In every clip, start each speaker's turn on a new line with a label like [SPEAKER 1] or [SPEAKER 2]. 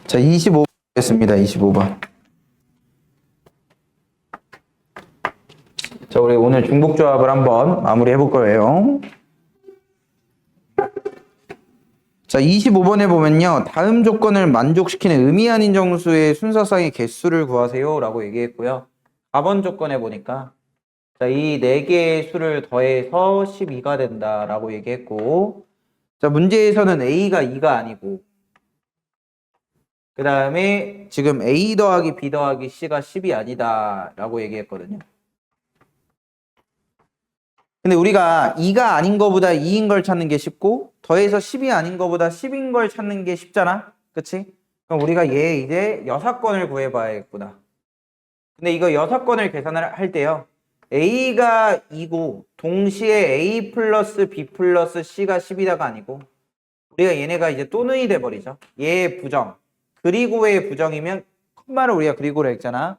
[SPEAKER 1] 자, 25번 겠습니다. 25번. 자, 우리 오늘 중복조합을 한번 마무리해 볼 거예요. 자, 25번에 보면요. 다음 조건을 만족시키는 의미 아닌 정수의 순서상의 개수를 구하세요 라고 얘기했고요. 4번 조건에 보니까 자, 이 4개의 수를 더해서 12가 된다라고 얘기했고, 자, 문제에서는 A가 2가 아니고, 그 다음에 지금 A 더하기 B 더하기 C가 10이 아니다라고 얘기했거든요. 근데 우리가 2가 아닌 거보다 2인 걸 찾는 게 쉽고, 더해서 10이 아닌 거보다 10인 걸 찾는 게 쉽잖아? 그치? 그럼 우리가 얘 이제 여사건을 구해봐야겠구나. 근데 이거 여사건을 계산을 할 때요. A가 2고 동시에 A 플러스 B 플러스 C가 10이다가 아니고 우리가 얘네가 이제 또는이 돼버리죠. 얘의 부정. 그리고의 부정이면 콤마를 우리가 그리고로 했잖아.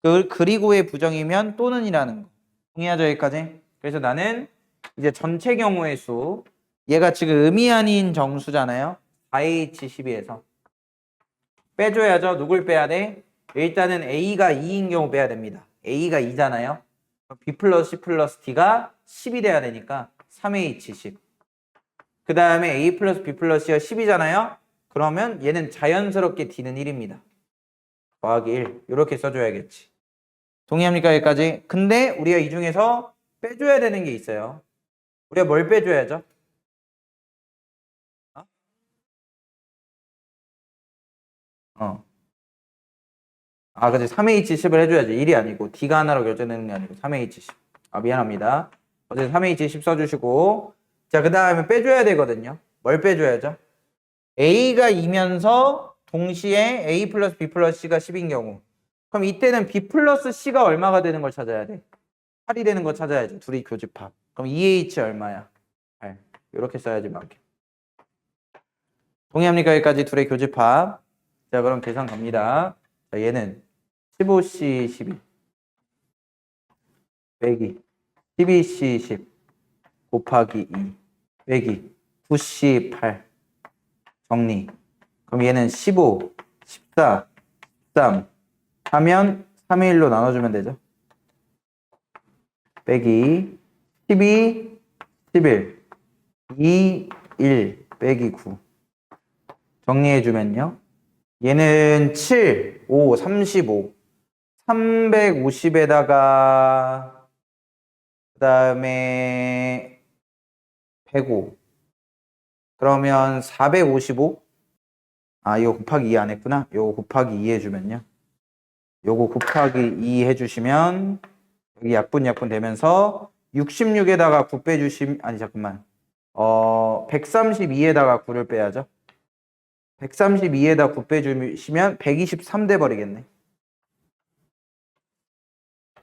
[SPEAKER 1] 그 그리고의 부정이면 또는이라는 거. 동의하죠 여기까지? 그래서 나는 이제 전체 경우의 수 얘가 지금 의미 아닌 정수잖아요. 4H12에서 빼줘야죠. 누굴 빼야 돼? 일단은 A가 2인 경우 빼야 됩니다. A가 2잖아요. B 플러스 C 플러스 D가 10이 돼야 되니까 3H10. 그 다음에 A 플러스 B 플러스 C가 10이잖아요. 그러면 얘는 자연스럽게 D는 1입니다. 더하기 1. 이렇게 써줘야겠지. 동의합니까 여기까지? 근데 우리가 이 중에서 빼줘야 되는 게 있어요. 우리가 뭘 빼줘야죠? 아, 그치. 3H10을 해줘야지. 1이 아니고, D가 하나로 결정되는 게 아니고, 3H10. 아, 미안합니다. 어쨌든 3H10 써주시고. 자, 그 다음에 빼줘야 되거든요. 뭘 빼줘야죠? A가 2면서 동시에 A 플러스 B 플러스 C가 10인 경우. 그럼 이때는 B 플러스 C가 얼마가 되는 걸 찾아야 돼? 8이 되는 거 찾아야지. 둘이 교집합. 그럼 2H 얼마야? 8. 이렇게 써야지, 맞게. 동의합니까? 여기까지 둘의 교집합. 자, 그럼 계산 갑니다. 자, 얘는 15C 12 빼기 12C 10 곱하기 2 빼기 9C 8 정리. 그럼 얘는 15, 14, 13 하면 3의 1로 나눠주면 되죠. 빼기 12, 11 2, 1 빼기 9 정리해주면요. 얘는 7, 5, 35 350에다가 그 다음에 105 그러면 455 아 이거 곱하기 2 안 했구나. 요거 곱하기 2 해주면요. 요거 곱하기 2 해주시면 여기 약분 되면서 66에다가 9 빼주시면 아니 잠깐만 132에다가 9를 빼야죠. 132에다 9 빼주시면 123 돼버리겠네.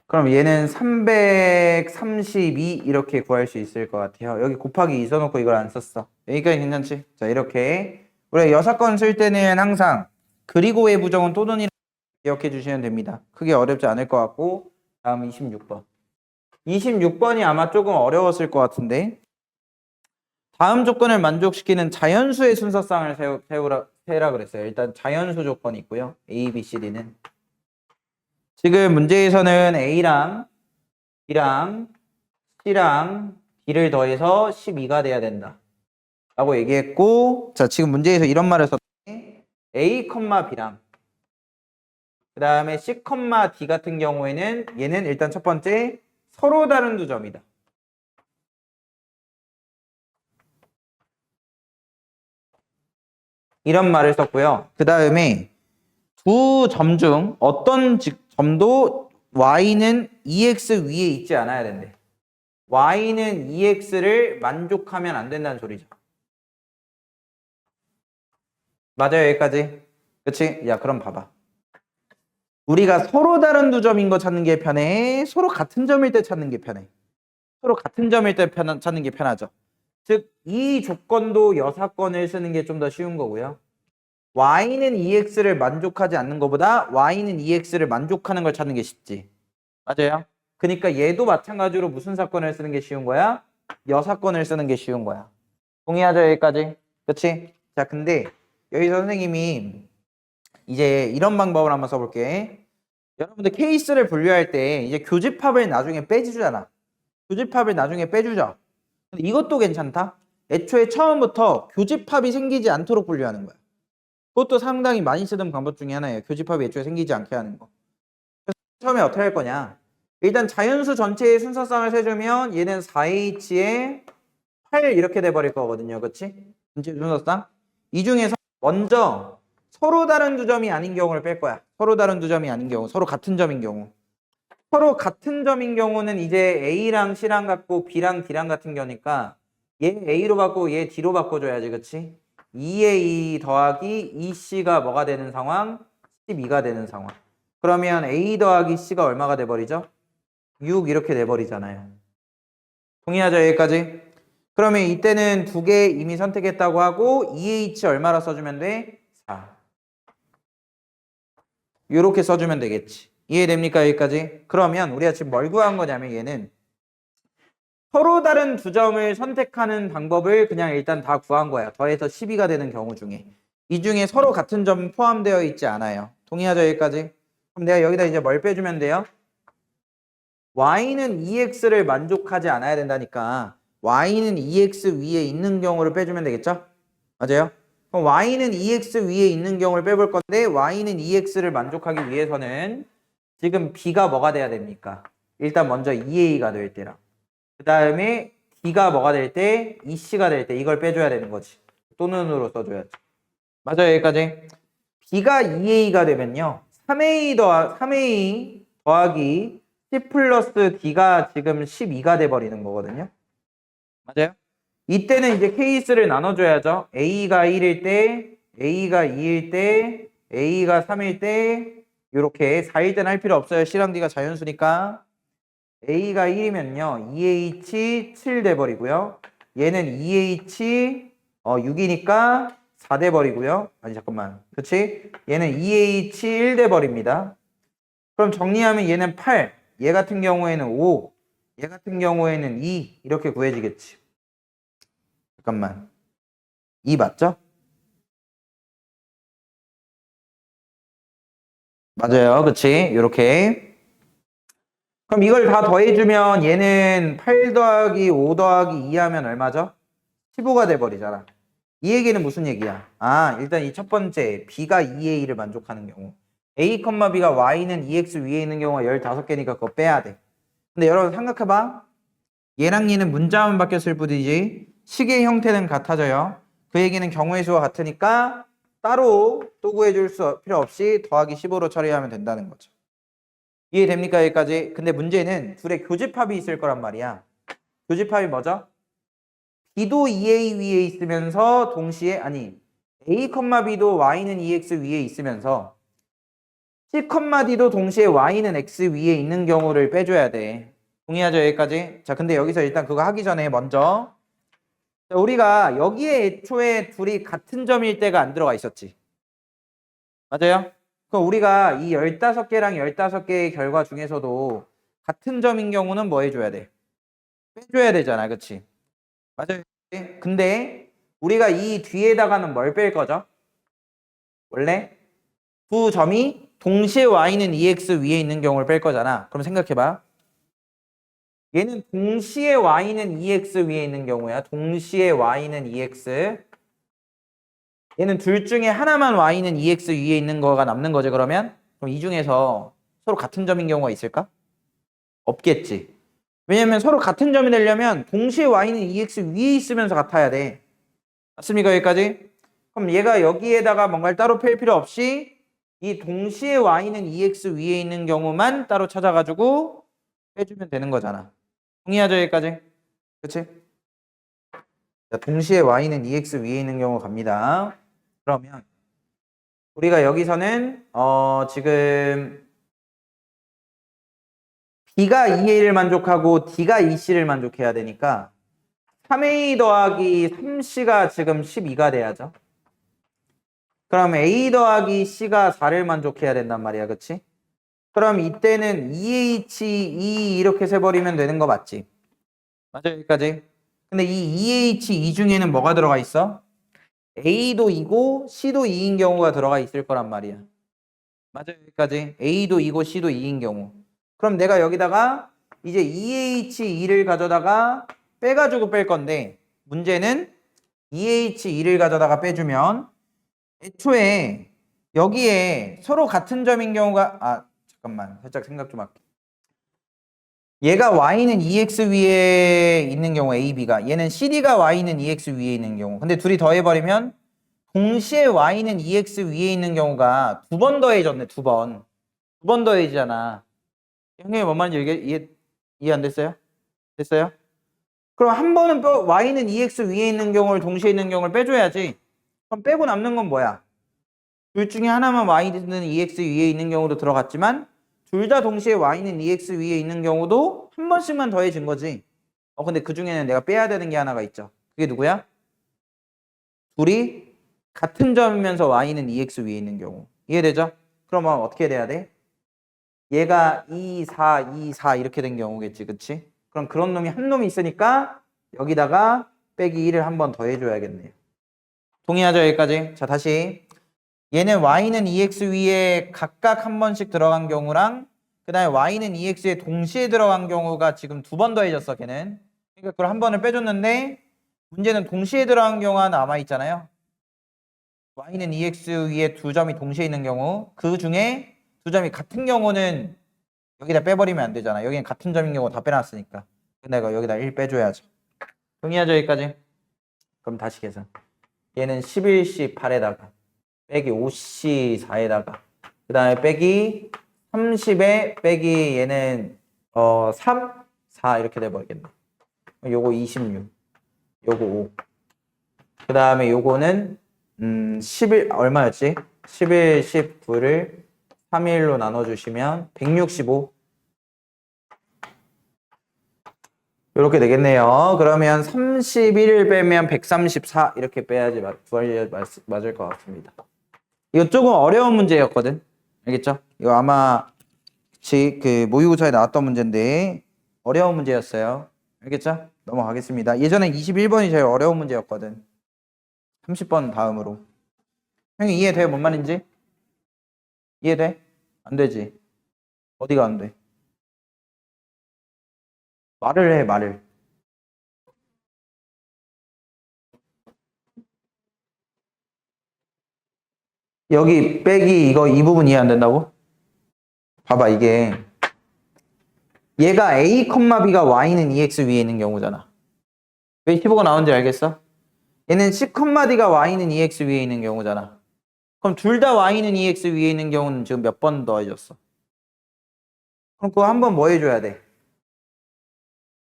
[SPEAKER 1] 그럼 얘는 332 이렇게 구할 수 있을 것 같아요. 여기 곱하기 2 써놓고 이걸 안 썼어. 여기까지 괜찮지? 자 이렇게 우리가 여사건 쓸 때는 항상 그리고의 부정은 또는이라고 기억해 주시면 됩니다. 크게 어렵지 않을 것 같고 다음 26번. 26번이 아마 조금 어려웠을 것 같은데 다음 조건을 만족시키는 자연수의 순서상을 세라 그랬어요. 일단 자연수 조건이 있고요. A, B, C, D는 지금 문제에서는 A랑 B랑 C랑 D를 더해서 12가 돼야 된다 라고 얘기했고 자 지금 문제에서 이런 말을 썼는데 A, B랑 그 다음에 C, D 같은 경우에는 얘는 일단 첫 번째 서로 다른 두 점이다. 이런 말을 썼고요. 그 다음에 두 점 중 어떤 점도 y는 2x 위에 있지 않아야 된대. y는 2x를 만족하면 안 된다는 소리죠. 맞아요 여기까지? 그치? 야 그럼 봐봐. 우리가 서로 다른 두 점인 거 찾는 게 편해? 서로 같은 점일 때 찾는 게 편해? 서로 같은 점일 때 찾는 게 편하죠. 즉 이 조건도 여사건을 쓰는 게 좀 더 쉬운 거고요. y는 2x를 만족하지 않는 것보다 y는 2x를 만족하는 걸 찾는 게 쉽지. 맞아요? 그러니까 얘도 마찬가지로 무슨 사건을 쓰는 게 쉬운 거야? 여사건을 쓰는 게 쉬운 거야. 동의하죠 여기까지? 그치? 자 근데 여기서 선생님이 이제 이런 방법을 한번 써볼게. 여러분들 케이스를 분류할 때 이제 교집합을 나중에 빼주잖아. 교집합을 나중에 빼주죠. 근데 이것도 괜찮다. 애초에 처음부터 교집합이 생기지 않도록 분류하는 거야. 그것도 상당히 많이 쓰던 방법 중에 하나예요. 교집합이 애초에 생기지 않게 하는 거. 그래서 처음에 어떻게 할 거냐. 일단 자연수 전체의 순서상을 세주면 얘는 4h에 8 이렇게 돼버릴 거거든요. 그치? 전체 순서상. 이 중에서 먼저 서로 다른 두 점이 아닌 경우를 뺄 거야. 서로 다른 두 점이 아닌 경우. 서로 같은 점인 경우. 서로 같은 점인 경우는 이제 A랑 C랑 같고 B랑 D랑 같은 경우니까 얘 A로 바꾸고 얘 D로 바꿔줘야지. 그치? 2A 더하기 2C가 뭐가 되는 상황? 12가 되는 상황. 그러면 A 더하기 C가 얼마가 돼버리죠? 6 이렇게 돼버리잖아요. 동의하죠? 여기까지? 그러면 이때는 두 개 이미 선택했다고 하고 2H 얼마라 써주면 돼? 4. 이렇게 써주면 되겠지. 이해됩니까? 여기까지? 그러면 우리가 지금 뭘 구한 거냐면 얘는 서로 다른 두 점을 선택하는 방법을 그냥 일단 다 구한 거야. 더해서 12가 되는 경우 중에. 이 중에 서로 같은 점 포함되어 있지 않아요. 동의하죠? 여기까지? 그럼 내가 여기다 이제 뭘 빼주면 돼요? y는 2x를 만족하지 않아야 된다니까 y는 2x 위에 있는 경우를 빼주면 되겠죠? 맞아요? 그럼 y는 2x 위에 있는 경우를 빼볼 건데 y는 2x를 만족하기 위해서는 지금 b가 뭐가 돼야 됩니까? 일단 먼저 2a가 될 때랑 그 다음에 d가 뭐가 될 때 2c가 될 때 이걸 빼줘야 되는 거지. 또는으로 써줘야지. 맞아요? 여기까지? b가 2a가 되면요 3a 더하기 C 플러스 D가 지금 12가 돼버리는 거거든요. 맞아요? 이때는 이제 케이스를 나눠줘야죠. A가 1일 때, A가 2일 때, A가 3일 때 이렇게 4일 때는 할 필요 없어요. C랑 D가 자연수니까. A가 1이면요. 2H 7 돼버리고요. 얘는 2H 6이니까 4 돼버리고요. 아니 잠깐만. 그치? 얘는 2H 1 돼버립니다. 그럼 정리하면 얘는 8. 얘 같은 경우에는 5, 얘 같은 경우에는 2 이렇게 구해지겠지. 잠깐만. 2 맞죠? 맞아요. 그치? 요렇게. 그럼 이걸 다 더해주면 얘는 8 더하기 5 더하기 2 하면 얼마죠? 15가 돼버리잖아. 이 얘기는 무슨 얘기야? 아, 일단 이 첫 번째 B가 2A를 만족하는 경우 A, B가 Y는 2X 위에 있는 경우가 15개니까 그거 빼야 돼. 근데 여러분 생각해봐. 얘랑 얘는 문자만 바뀌었을 뿐이지 식의 형태는 같아져요. 그 얘기는 경우의 수와 같으니까 따로 또 구해줄 필요 없이 더하기 15로 처리하면 된다는 거죠. 이해됩니까? 여기까지? 근데 문제는 둘의 교집합이 있을 거란 말이야. 교집합이 뭐죠? B도 2A 위에 있으면서 동시에 A, B도 Y는 2X 위에 있으면서 C, D도 동시에 Y는 X 위에 있는 경우를 빼줘야 돼. 동의하죠? 여기까지? 자, 근데 여기서 일단 그거 하기 전에 먼저 자, 우리가 여기에 애초에 둘이 같은 점일 때가 안 들어가 있었지. 맞아요? 그럼 우리가 이 15개랑 15개의 결과 중에서도 같은 점인 경우는 뭐 해줘야 돼? 빼줘야 되잖아. 그치? 맞아요. 근데 우리가 이 뒤에다가는 뭘 뺄 거죠? 원래 두 점이 동시에 y는 2x 위에 있는 경우를 뺄 거잖아. 그럼 생각해봐. 얘는 동시에 y는 2x 위에 있는 경우야. 동시에 y는 2x. 얘는 둘 중에 하나만 y는 2x 위에 있는 거가 남는 거지. 그러면 그럼 이 중에서 서로 같은 점인 경우가 있을까? 없겠지. 왜냐면 서로 같은 점이 되려면 동시에 y는 2x 위에 있으면서 같아야 돼. 맞습니까? 여기까지? 그럼 얘가 여기에다가 뭔가를 따로 뺄 필요 없이 이 동시에 y는 2x 위에 있는 경우만 따로 찾아가지고 빼주면 되는 거잖아. 동의하죠? 여기까지? 그치? 자, 동시에 y는 2x 위에 있는 경우 갑니다. 그러면 우리가 여기서는 지금 B가 2A를 만족하고 D가 2C를 만족해야 되니까 3A 더하기 3C가 지금 12가 돼야죠. 그럼 A 더하기 C가 4를 만족해야 된단 말이야. 그치? 그럼 이때는 2H, 2 이렇게 세버리면 되는 거 맞지? 맞아요. 여기까지. 근데 이 2H, 2 중에는 뭐가 들어가 있어? A도 2고 C도 2인 경우가 들어가 있을 거란 말이야. 맞아요. 여기까지. A도 2고 C도 2인 경우. 그럼 내가 여기다가 이제 2H2를 가져다가 빼가지고 뺄 건데 문제는 2H2를 가져다가 빼주면 애초에 여기에 서로 같은 점인 경우가 잠깐만 살짝 생각 좀 할게. 얘가 y는 2x 위에 있는 경우 AB가 얘는 CD가 y는 2x 위에 있는 경우 근데 둘이 더해버리면 동시에 y는 2x 위에 있는 경우가 두 번 더해졌네. 두 번 더해지잖아. 형님이 뭔 말인지 이해 안 됐어요? 됐어요? 그럼 한 번은 y는 2x 위에 있는 경우를 동시에 있는 경우를 빼줘야지. 그럼 빼고 남는 건 뭐야? 둘 중에 하나만 y는 2x 위에 있는 경우도 들어갔지만 둘 다 동시에 y는 2x 위에 있는 경우도 한 번씩만 더해진 거지. 근데 그 중에는 내가 빼야 되는 게 하나가 있죠. 그게 누구야? 둘이 같은 점이면서 y는 2x 위에 있는 경우. 이해되죠? 그러면 어떻게 돼야 돼? 얘가 2, 4, 2, 4 이렇게 된 경우겠지. 그치? 그럼 그런 놈이 한 놈이 있으니까 여기다가 빼기 1을 한 번 더해줘야겠네요. 동의하죠? 여기까지? 자, 다시. 얘는 y는 2x 위에 각각 한 번씩 들어간 경우랑 그 다음에 y는 2x에 동시에 들어간 경우가 지금 두 번 더해졌어. 걔는. 그러니까 그걸 한 번을 빼줬는데 문제는 동시에 들어간 경우가 남아있잖아요. y는 2x 위에 두 점이 동시에 있는 경우 그 중에 두 점이 같은 경우는 여기다 빼버리면 안 되잖아. 여기는 같은 점인 경우 다 빼놨으니까. 내가 여기다 1 빼줘야죠. 동의하죠? 여기까지? 그럼 다시 계산. 얘는 11C 8에다가 빼기 5C 4에다가 그 다음에 빼기 30에 빼기 얘는 3, 4 이렇게 돼버리겠네. 요거 26, 요거 5. 그 다음에 요거는 11 얼마였지? 11, 19를 3일로 나눠주시면 165 이렇게 되겠네요. 그러면 31을 빼면 134 이렇게 빼야지 맞을 것 같습니다. 이거 조금 어려운 문제였거든. 알겠죠? 이거 아마 그 모의고사에 나왔던 문제인데 어려운 문제였어요. 알겠죠? 넘어가겠습니다. 예전에 21번이 제일 어려운 문제였거든. 30번 다음으로. 형이 이해돼? 뭔 말인지? 이해돼? 안 되지? 어디가 안 돼? 말을 해, 말을. 여기 빼기 이거 이 부분 이해 안 된다고? 봐봐, 이게 얘가 a, b가 y는 2x 위에 있는 경우잖아. 왜 15가 나온지 알겠어? 얘는 c, d가 y는 2x 위에 있는 경우잖아. 그럼 둘 다 y는 2x 위에 있는 경우는 지금 몇 번 더해졌어? 그럼 그거 한 번 뭐 해줘야 돼?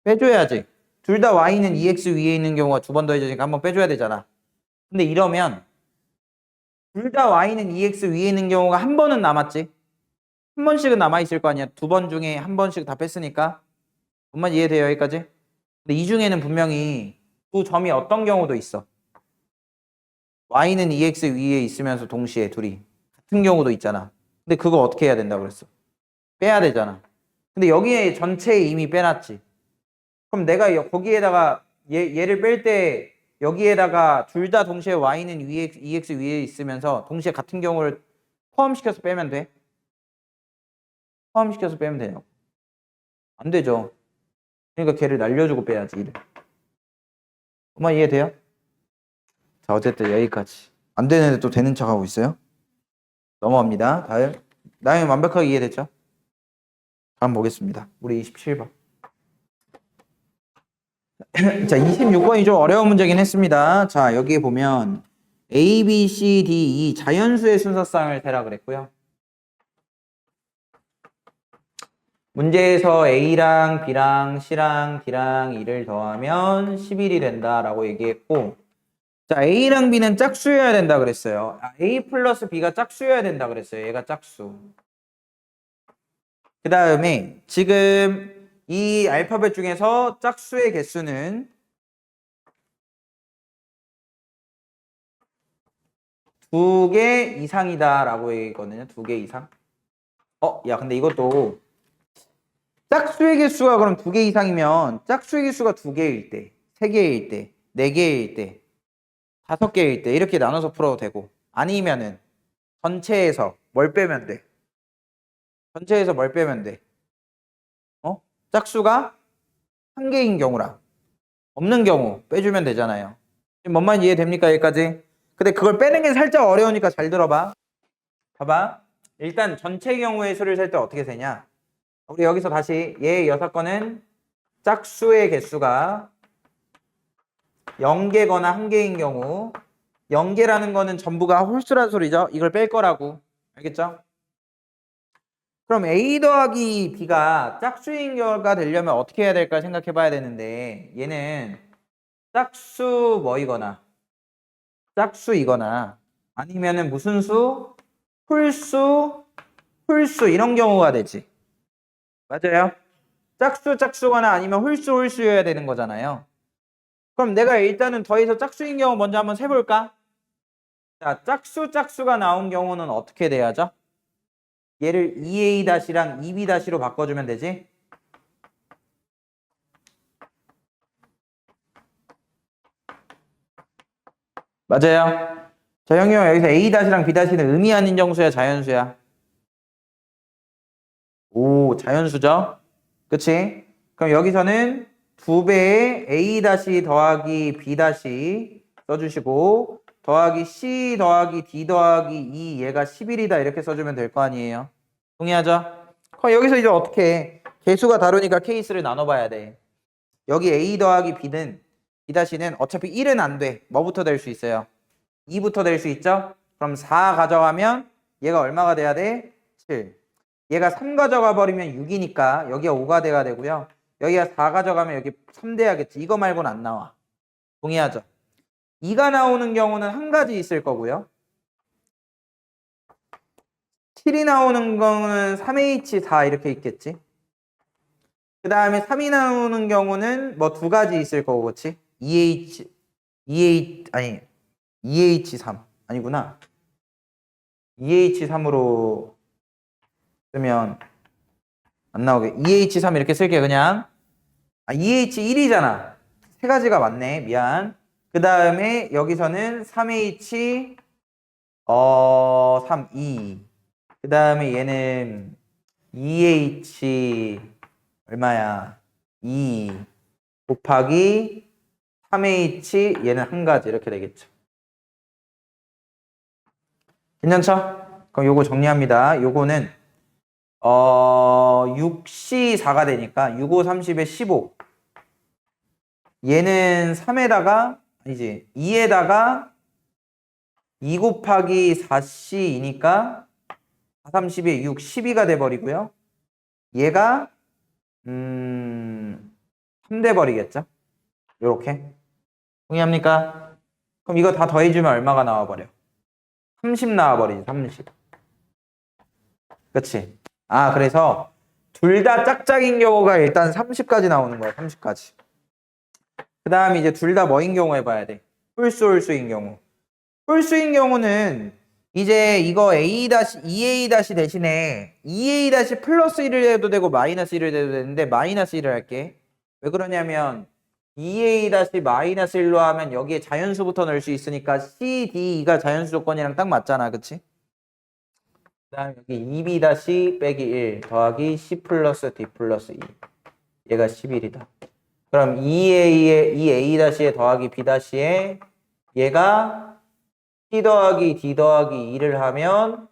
[SPEAKER 1] 빼줘야지. 둘 다 y는 2x 위에 있는 경우가 두 번 더해지니까 한 번 빼줘야 되잖아. 근데 이러면 둘 다 y는 2x 위에 있는 경우가 한 번은 남았지. 한 번씩은 남아있을 거 아니야. 두 번 중에 한 번씩 다 뺐으니까. 뭔말 이해돼요? 여기까지? 근데 이 중에는 분명히 두 점이 어떤 경우도 있어. y는 2x 위에 있으면서 동시에 둘이 같은 경우도 있잖아. 근데 그거 어떻게 해야 된다고 그랬어? 빼야 되잖아. 근데 여기에 전체에 이미 빼놨지. 그럼 내가 거기에다가 얘를 뺄 때 여기에다가 둘 다 동시에 y는 2x 위에 있으면서 동시에 같은 경우를 포함시켜서 빼면 돼? 포함시켜서 빼면 되냐고? 안 되죠. 그러니까 걔를 날려주고 빼야지. 이를. 엄마 이해돼요? 자, 어쨌든 여기까지. 안 되는데 또 되는 척하고 있어요? 넘어갑니다. 다음. 나영이 완벽하게 이해됐죠? 다음 보겠습니다. 우리 27번. 자, 26번이 좀 어려운 문제긴 했습니다. 자, 여기에 보면 A, B, C, D, E 자연수의 순서쌍을 대라 그랬고요. 문제에서 A랑 B랑 C랑 D랑 E를 더하면 11이 된다라고 얘기했고, 자, A랑 B는 짝수여야 된다 그랬어요. A 플러스 B가 짝수여야 된다 그랬어요. 얘가 짝수. 그 다음에 지금 이 알파벳 중에서 짝수의 개수는 두 개 이상이다 라고 얘기했거든요. 두 개 이상. 야, 근데 이것도 짝수의 개수가 그럼 두 개 이상이면 짝수의 개수가 두 개일 때, 세 개일 때, 네 개일 때, 다섯 개일 때 이렇게 나눠서 풀어도 되고, 아니면은 전체에서 뭘 빼면 돼? 전체에서 뭘 빼면 돼? 짝수가 한 개인 경우랑 없는 경우 빼주면 되잖아요. 지금 뭔 말인지 이해됩니까? 여기까지? 근데 그걸 빼는 게 살짝 어려우니까 잘 들어봐. 봐봐. 일단 전체 경우의 수를 셀 때 어떻게 세냐? 우리 여기서 다시 얘의 여사건은 짝수의 개수가 0개거나 1개인 경우 0개라는 거는 전부가 홀수란 소리죠. 이걸 뺄 거라고. 알겠죠? 그럼 A 더하기 B가 짝수인 경우가 되려면 어떻게 해야 될까 생각해 봐야 되는데 얘는 짝수 뭐이거나 짝수이거나 아니면은 무슨 수? 홀수, 홀수 이런 경우가 되지. 맞아요? 짝수거나 아니면 홀수여야 되는 거잖아요. 그럼 내가 일단은 더해서 짝수인 경우 먼저 한번 세볼까? 자, 짝수가 나온 경우는 어떻게 돼야죠? 얘를 2a-랑 2b-로 바꿔주면 되지? 맞아요. 자, 형님 여기서 a-랑 b-는 의미 아닌 정수야, 자연수야? 오, 자연수죠? 그치? 그럼 여기서는 2배의 a- 더하기 b- 써주시고 더하기 c 더하기 d 더하기 2 얘가 11이다 이렇게 써주면 될 거 아니에요. 동의하죠? 그럼 여기서 이제 어떻게 해? 개수가 다르니까 케이스를 나눠봐야 돼. 여기 a 더하기 b는 b-는 어차피 1은 안 돼. 뭐부터 될 수 있어요? 2부터 될 수 있죠? 그럼 4 가져가면 얘가 얼마가 돼야 돼? 7. 얘가 3 가져가 버리면 6이니까 여기가 5가 돼야 되고요. 여기가 4 가져가면 여기 3 돼야겠지. 이거 말고는 안 나와. 동의하죠? 2가 나오는 경우는 한 가지 있을 거고요. 7이 나오는 거는 3H4 이렇게 있겠지. 그 다음에 3이 나오는 경우는 뭐 두 가지 있을 거고, 그렇지? 2H3 아니구나. 2H3으로 쓰면 안 나오게. 2H3 이렇게 쓸게 그냥. 2H1이잖아. 세 가지가 맞네. 미안. 그 다음에 여기서는 3H 3, 2. 그 다음에 얘는 2H 얼마야? 2 곱하기 3H 얘는 한 가지 이렇게 되겠죠. 괜찮죠? 그럼 요거 정리합니다. 요거는 6C 4가 되니까 6, 5, 30에 15. 얘는 3에다가 아니지 2에다가 2 곱하기 4C이니까 4, 30에 6, 12가 돼버리고요. 얘가 3 돼버리겠죠? 요렇게. 동의합니까? 그럼 이거 다 더해주면 얼마가 나와버려? 30 나와버리지, 30. 그치? 그래서 둘 다 짝짝인 경우가 일단 30까지 나오는 거야, 30까지. 그 다음에 이제 둘 다 뭐인 경우 해봐야 돼? 홀수인 경우. 홀수인 경우는 이제 이거 A-2A- 대신에 2A- 플러스 1을 해도 되고 마이너스 1을 해도 되는데 마이너스 1을 할게. 왜 그러냐면 2A- 마이너스 1로 하면 여기에 자연수부터 넣을 수 있으니까 C, D가 자연수 조건이랑 딱 맞잖아. 그치? 그 다음에 여기 2B- 빼기 1 더하기 C 플러스 D 플러스 2 얘가 11이다. 그럼 2A-에 더하기 B-에 얘가 T 더하기 D 더하기 2를 하면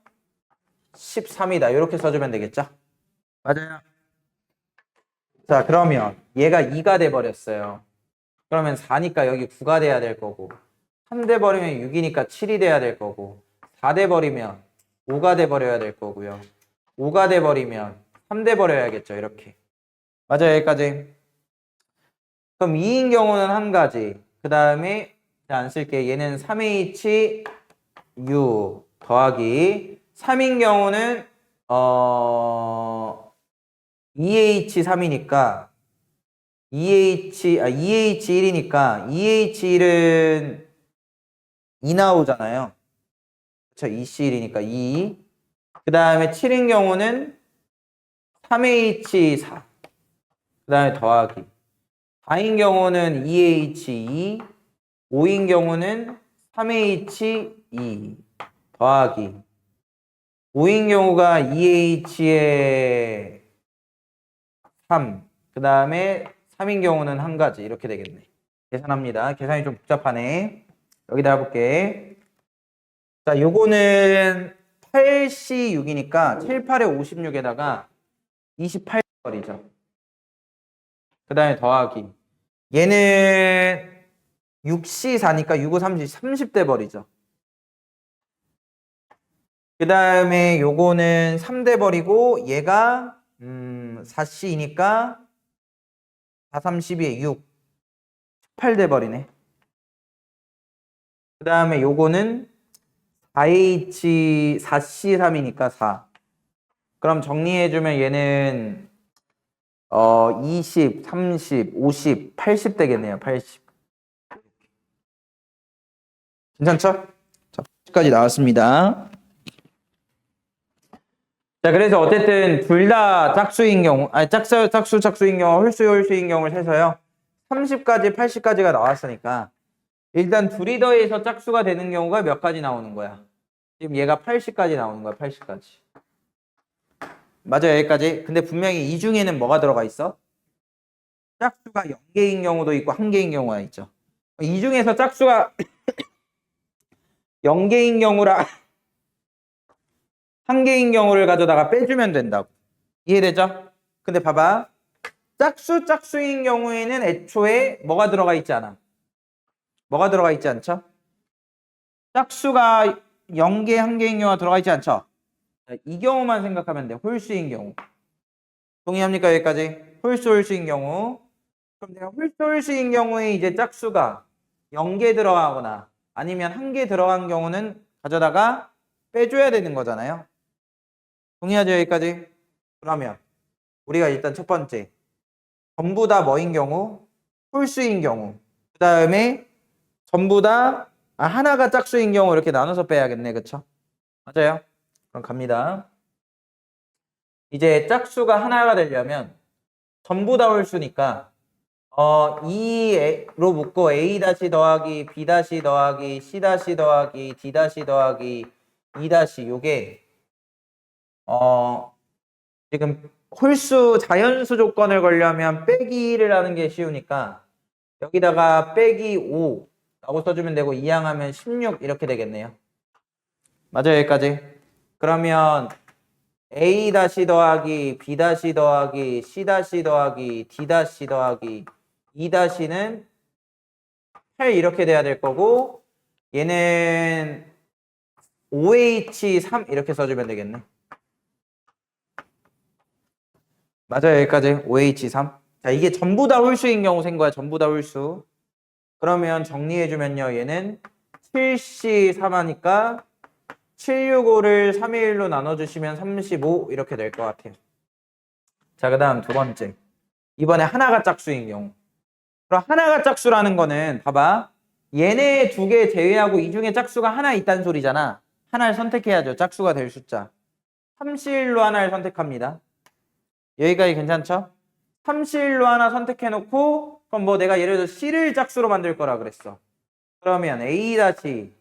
[SPEAKER 1] 13이다. 이렇게 써주면 되겠죠? 맞아요. 자, 그러면 얘가 2가 돼버렸어요. 그러면 4니까 여기 9가 돼야 될 거고 3 돼버리면 6이니까 7이 돼야 될 거고 4 돼버리면 5가 돼버려야 될 거고요. 5가 돼버리면 3 돼버려야겠죠. 이렇게. 맞아요. 여기까지. 그럼 2인 경우는 한 가지. 그 다음에 안 쓸게. 얘는 3H 6 더하기 3인 경우는 2H3이니까 2H1이니까 2H1은 2 나오잖아요. 그쵸? 2C1이니까 2. 그 다음에 7인 경우는 3H4. 그 다음에 더하기. 4인 경우는 2H2. 5인 경우는 3H2 더하기 5인 경우가 2H에 3, 그 다음에 3인 경우는 한 가지 이렇게 되겠네. 계산합니다. 계산이 좀 복잡하네. 여기다 해볼게. 자, 요거는 8C6이니까 7, 8에 56에다가 28버리죠. 그 다음에 더하기. 얘는 6C4니까 6, 5, 30, 30대 버리죠. 그 다음에 요거는 3대 버리고 얘가 4C니까 4, 3, 12에 6, 18대 버리네. 그 다음에 요거는 4H, 4C3이니까 4. 그럼 정리해주면 얘는 20, 30, 50, 80 되겠네요. 80. 괜찮죠? 자, 80까지 나왔습니다. 자, 그래서 어쨌든 둘 다 짝수인 경우, 아니 짝수인 경우, 홀수인 경우를 세서요. 30까지, 80까지가 나왔으니까 일단 둘이 더해서 짝수가 되는 경우가 몇 가지 나오는 거야? 지금 얘가 80까지 나오는 거야. 80까지. 맞아요, 여기까지. 근데 분명히 이 중에는 뭐가 들어가 있어? 짝수가 0개인 경우도 있고 1개인 경우가 있죠. 이 중에서 짝수가 0개인 경우랑 1개인 경우를 가져다가 빼주면 된다고. 이해되죠? 근데 봐봐. 짝수인 경우에는 애초에 뭐가 들어가 있지 않아? 뭐가 들어가 있지 않죠? 짝수가 0개, 1개인 경우가 들어가 있지 않죠? 이 경우만 생각하면 돼. 홀수인 경우. 동의합니까? 여기까지? 홀수인 경우. 그럼 내가 홀수인 경우에 이제 짝수가 0개 들어가거나 아니면 1개 들어간 경우는 가져다가 빼줘야 되는 거잖아요. 동의하죠? 여기까지? 그러면 우리가 일단 첫 번째 전부 다 뭐인 경우? 홀수인 경우. 그 다음에 전부 다 하나가 짝수인 경우 이렇게 나눠서 빼야겠네. 그쵸? 맞아요? 그럼 갑니다. 이제 짝수가 하나가 되려면 전부 다 홀수니까 2로 묶고 A 다시 더하기 B 다시 더하기 C 다시 더하기 D 다시 더하기 E 다시 요게 지금 홀수 자연수 조건을 걸려면 빼기를 하는 게 쉬우니까 여기다가 빼기 5라고 써주면 되고 이항하면 16 이렇게 되겠네요. 맞아요, 여기까지. 그러면 A 다시 더하기 B 다시 더하기 C 다시 더하기 D 다시 더하기 E 다시는 8 이렇게 돼야 될 거고 얘는 OH3 이렇게 써주면 되겠네. 맞아요, 여기까지. OH3. 자, 이게 전부 다 홀수인 경우 센 거야. 전부 다 홀수. 그러면 정리해주면요. 얘는 7C3 하니까 765를 3의 1로 나눠주시면 35 이렇게 될 것 같아요. 자, 그 다음 두 번째. 이번에 하나가 짝수인 경우. 그럼 하나가 짝수라는 거는 봐봐. 얘네 두 개 제외하고 이 중에 짝수가 하나 있다는 소리잖아. 하나를 선택해야죠. 짝수가 될 숫자. 3C1로 하나를 선택합니다. 여기까지 괜찮죠? 3C1로 하나 선택해놓고 그럼 뭐 내가 예를 들어 C를 짝수로 만들 거라 그랬어. 그러면 A 다시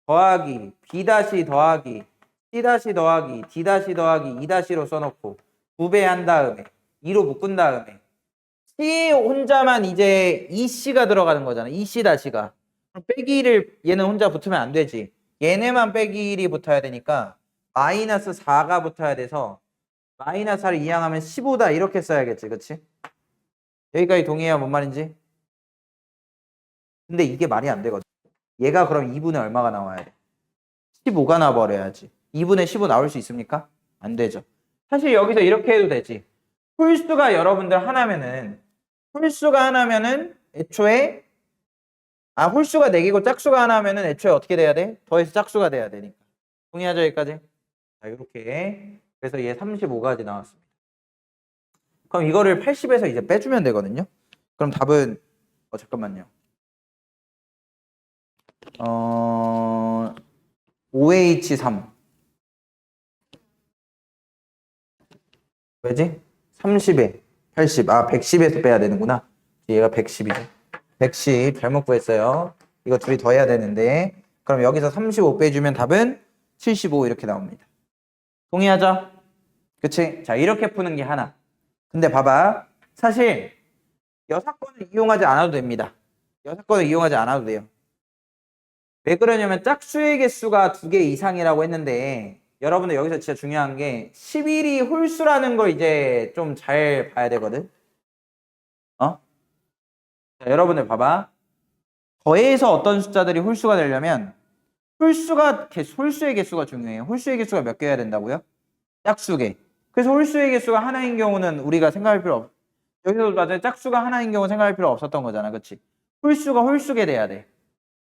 [SPEAKER 1] 더하기 B 다시 더하기 C 다시 더하기 D 다시 더하기 E 다시로 써놓고 2배 한 다음에 2로 묶은 다음에 C 혼자만 이제 EC가 들어가는 거잖아. EC 다시가. 빼기를 얘는 혼자 붙으면 안 되지. 얘네만 빼기 1이 붙어야 되니까 마이너스 4가 붙어야 돼서 마이너스 4를 이항하면 15다 이렇게 써야겠지. 그치? 여기까지 동의해요? 뭔 말인지? 근데 이게 말이 안 되거든. 얘가 그럼 2분의 얼마가 나와야 돼? 15가 나와버려야지. 2분의 15 나올 수 있습니까? 안 되죠. 사실 여기서 이렇게 해도 되지. 홀수가 여러분들 하나면은 애초에 홀수가 4개고 짝수가 하나면은 애초에 어떻게 돼야 돼? 더해서 짝수가 돼야 되니까. 동의하죠? 여기까지? 자, 이렇게. 그래서 얘 35까지 나왔습니다. 그럼 이거를 80에서 이제 빼주면 되거든요. 그럼 답은 잠깐만요. OH3 왜지? 30에 80 110에서 빼야 되는구나. 얘가 110이죠. 110 잘못 구했어요. 이거 둘이 더해야 되는데 그럼 여기서 35 빼주면 답은 75 이렇게 나옵니다. 동의하죠? 그치? 자, 이렇게 푸는 게 하나. 근데 봐봐. 사실 여사건을 이용하지 않아도 됩니다. 여사건을 이용하지 않아도 돼요. 왜 그러냐면 짝수의 개수가 2개 이상이라고 했는데 여러분들 여기서 진짜 중요한 게 11이 홀수라는 걸 이제 좀 잘 봐야 되거든. 어? 자, 여러분들 봐봐. 더해서 어떤 숫자들이 홀수가 되려면 홀수의 개수가 중요해요. 홀수의 개수가 몇 개여야 된다고요? 짝수 개. 그래서 홀수의 개수가 하나인 경우는 우리가 생각할 필요 없. 여기서도 맞아요. 짝수가 하나인 경우 생각할 필요 없었던 거잖아, 그렇지? 홀수가 홀수개 돼야 돼.